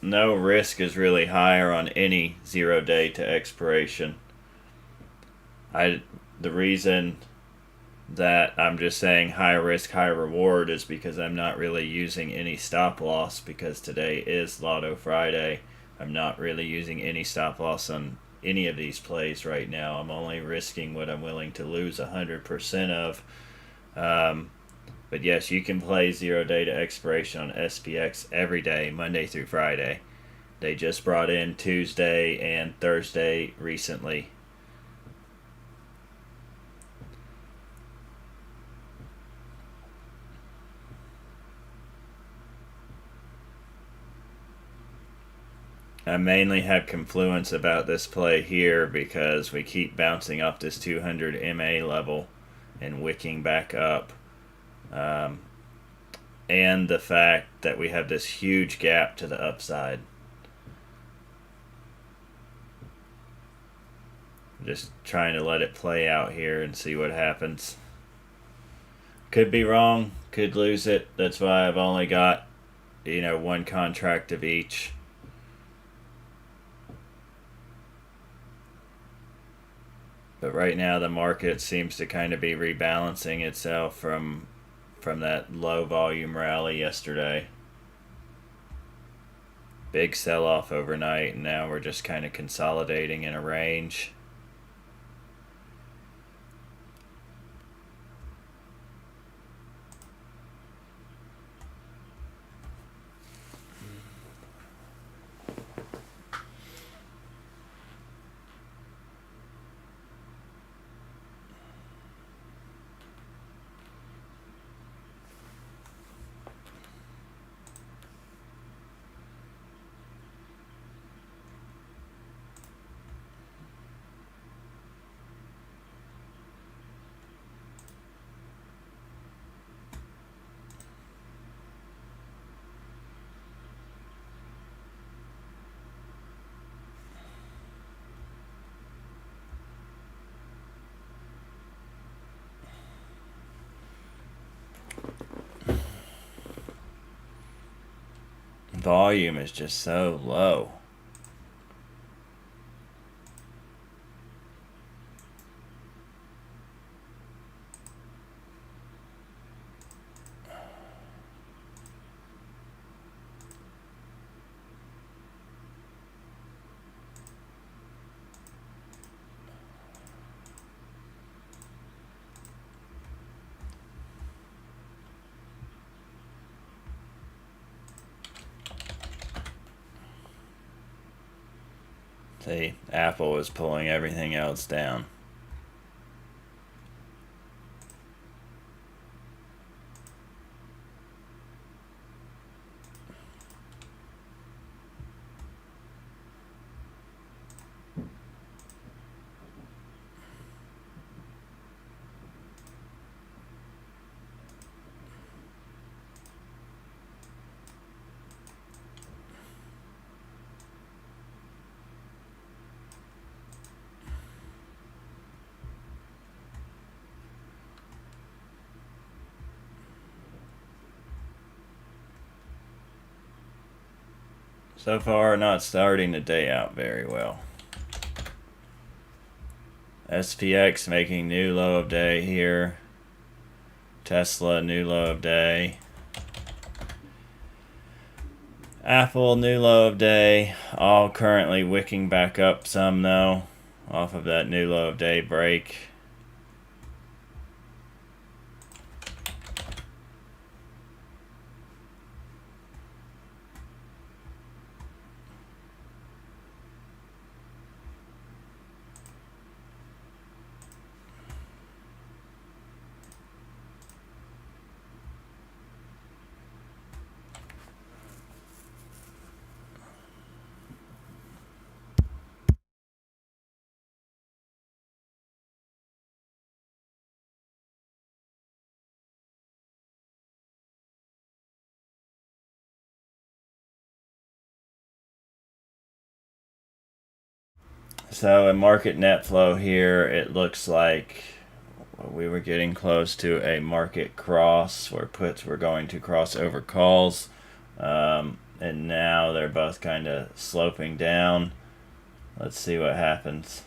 No risk is really higher on any 0 day to expiration. The reason that I'm just saying high risk, high reward is because I'm not really using any stop loss, because today is Lotto Friday. I'm not really using any stop loss on any of these plays right now. I'm only risking what I'm willing to lose 100% of. But yes, you can play 0 day to expiration on SPX every day, Monday through Friday. They just brought in Tuesday and Thursday recently. I mainly have confluence about this play here because we keep bouncing off this 200 MA level and wicking back up. And the fact that we have this huge gap to the upside. Just trying to let it play out here and see what happens. Could be wrong, could lose it. That's why I've only got, one contract of each. But right now the market seems to kind of be rebalancing itself from that low volume rally yesterday. Big sell off overnight, and now we're just kind of consolidating in a range. Volume is just so low. See, Apple is pulling everything else down. So far, not starting the day out very well. SPX making new low of day here. Tesla, new low of day. Apple, new low of day. All currently wicking back up some though, off of that new low of day break. So in market net flow here, it looks like we were getting close to a market cross where puts were going to cross over calls. And now they're both kind of sloping down. Let's see what happens.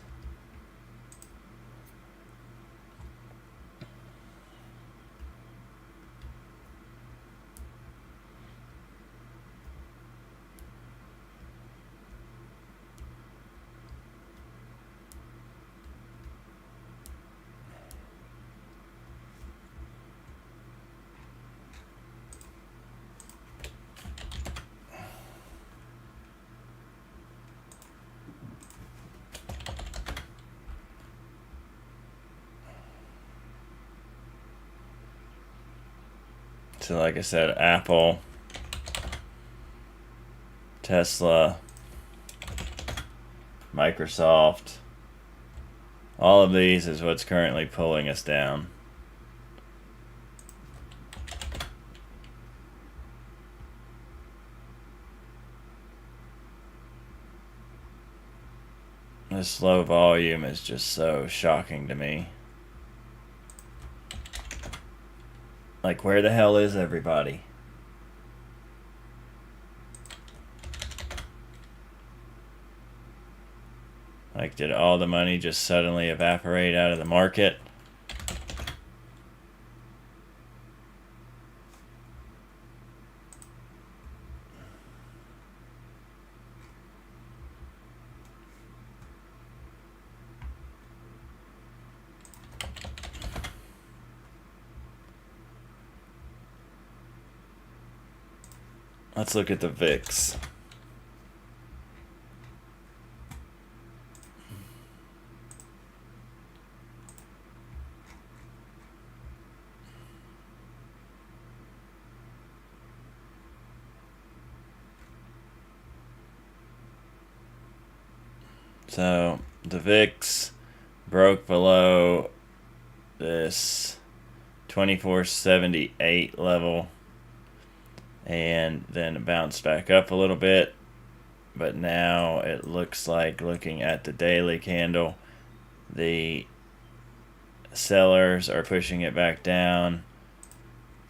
So like I said, Apple, Tesla, Microsoft, all of these is what's currently pulling us down. This low volume is just so shocking to me. Like, where the hell is everybody? Like, did all the money just suddenly evaporate out of the market? Let's look at the VIX. So the VIX broke below this 2478 level and then it bounced back up a little bit, but now it looks like, looking at the daily candle, the sellers are pushing it back down.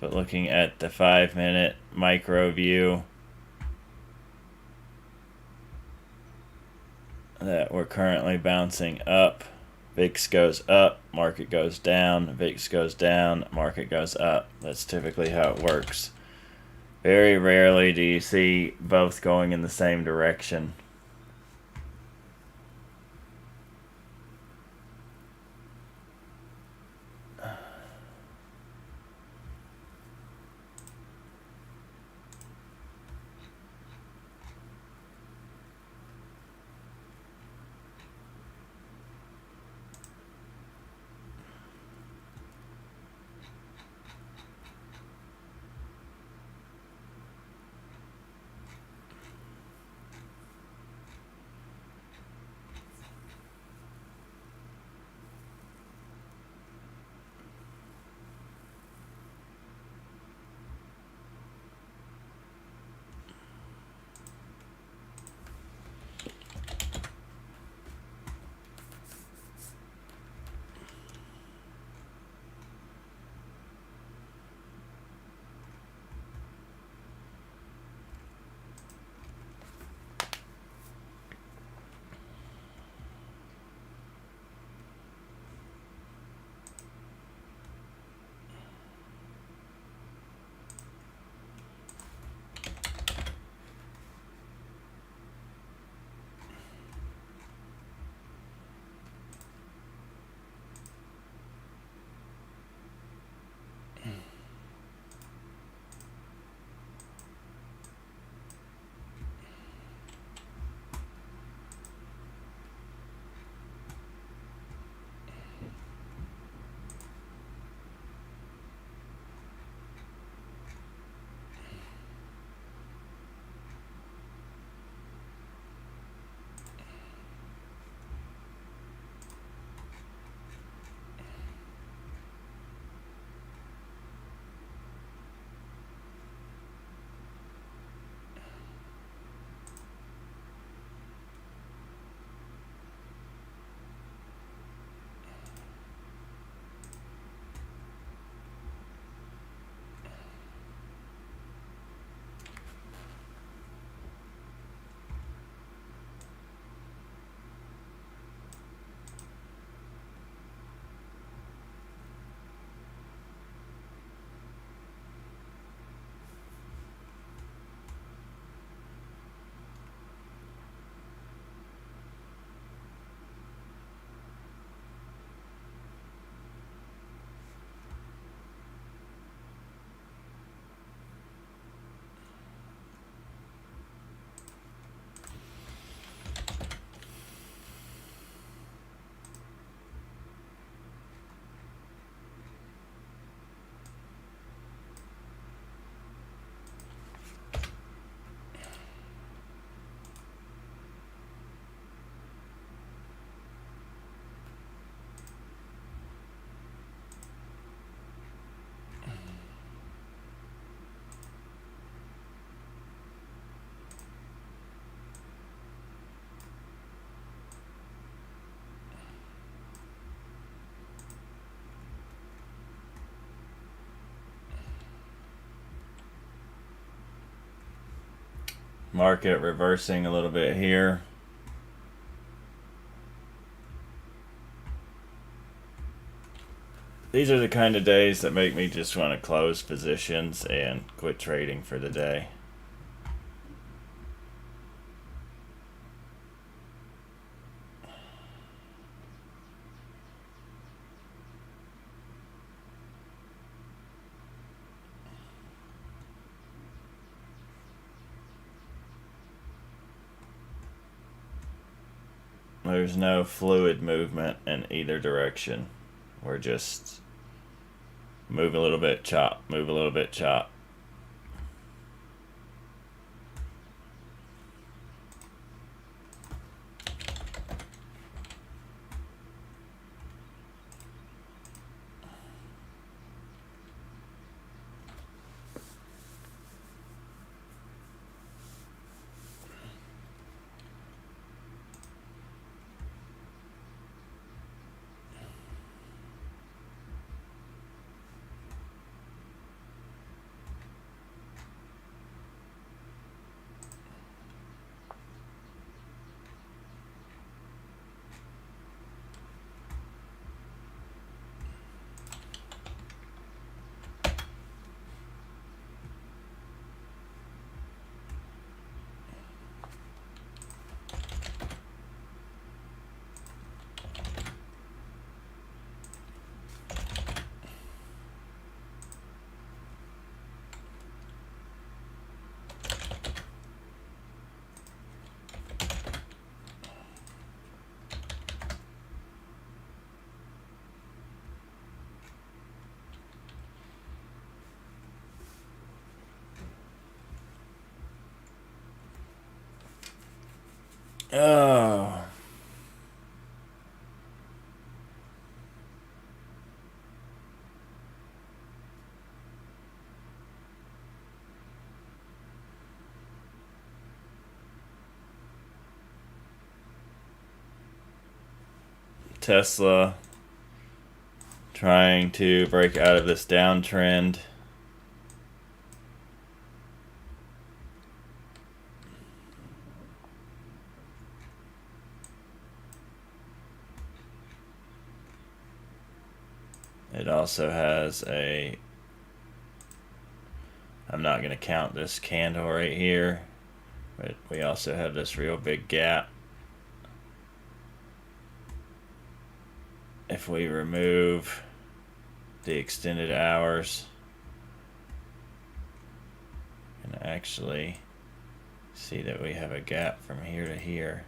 But looking at the 5-minute micro view, that we're currently bouncing up. VIX goes up, market goes down, VIX goes down, market goes up. That's typically how it works. Very rarely do you see both going in the same direction. Market reversing a little bit here. These are the kind of days that make me just want to close positions and quit trading for the day. There's no fluid movement in either direction. We're just move a little bit, chop, move a little bit, chop. Oh. Tesla trying to break out of this downtrend. It also has a, I'm not going to count this candle right here, but we also have this real big gap. If we remove the extended hours, you can actually see that we have a gap from here to here.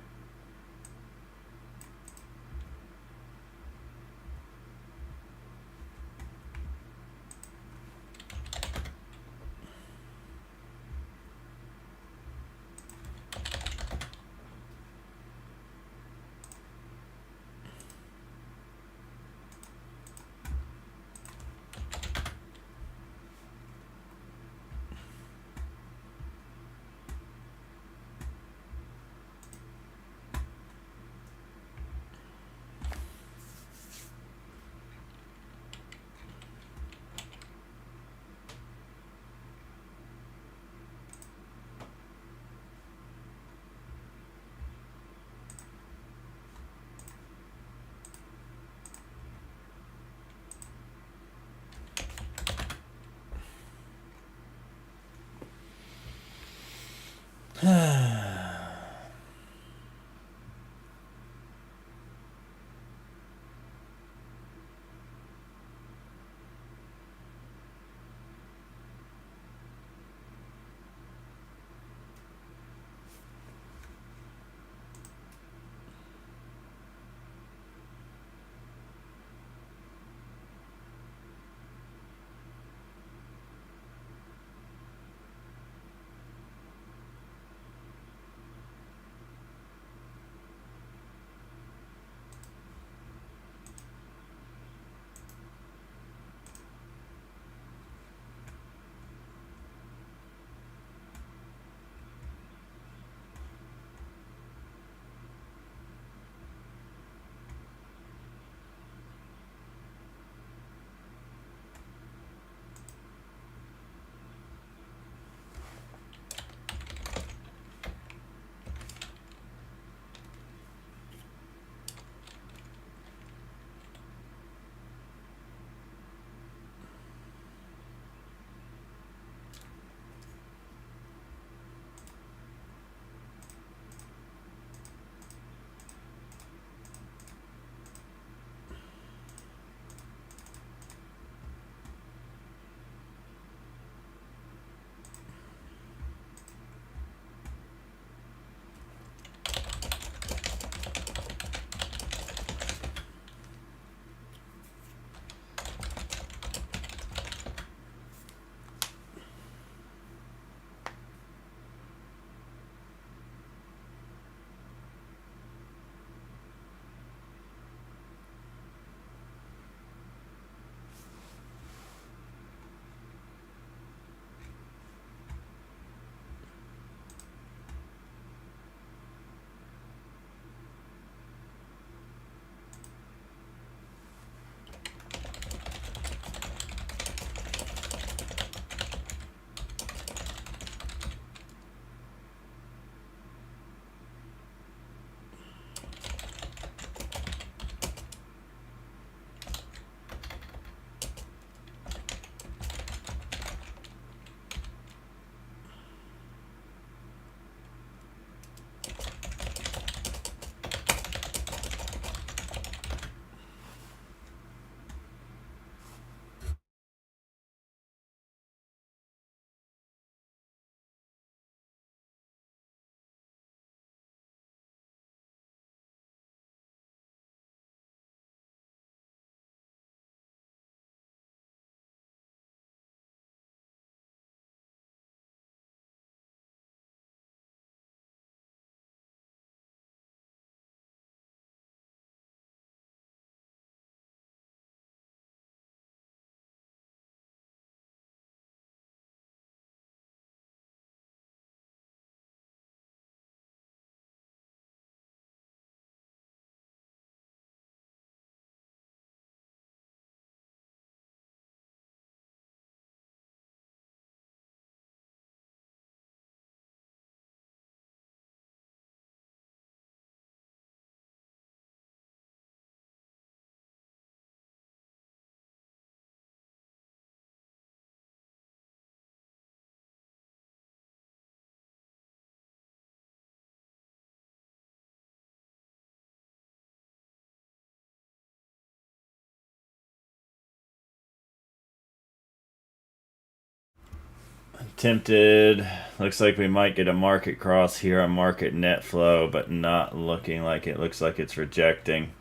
Tempted. Looks like we might get a market cross here on market net flow, but not looking like it. Looks like it's rejecting.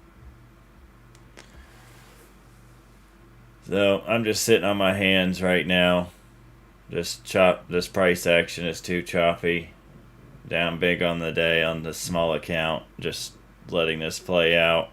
So I'm just sitting on my hands right now. Just chop. This price action is too choppy. Down big on the day on the small account. Just letting this play out.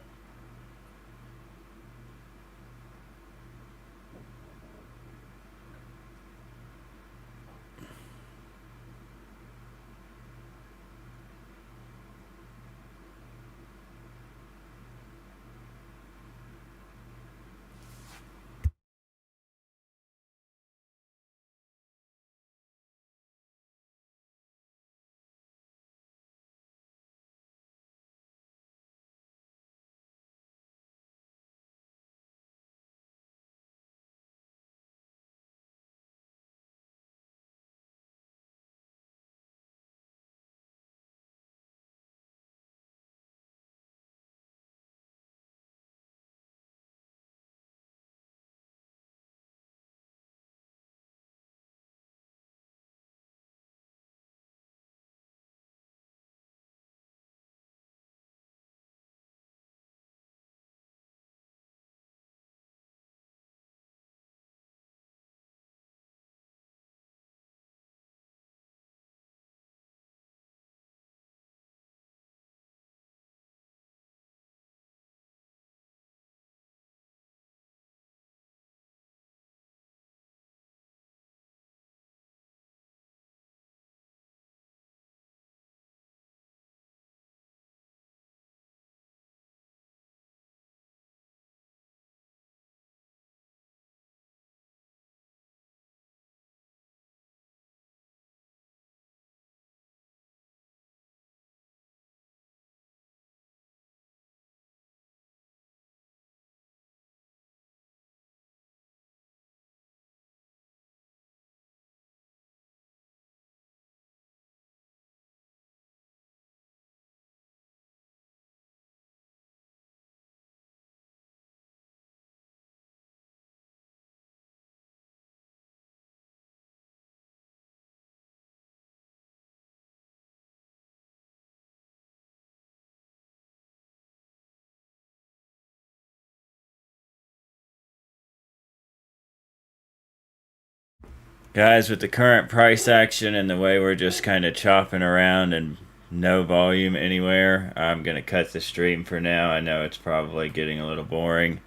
Guys, with the current price action and the way we're just kind of chopping around and no volume anywhere, I'm going to cut the stream for now. I know it's probably getting a little boring.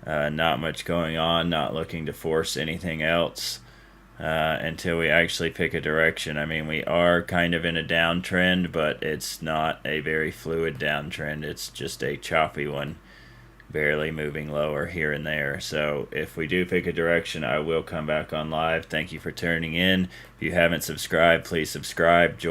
Not much going on, not looking to force anything else until we actually pick a direction. I mean, we are kind of in a downtrend, but it's not a very fluid downtrend. It's just a choppy one, barely moving lower here and there. So if we do pick a direction, I will come back on live. Thank you for tuning in. If you haven't subscribed, please subscribe.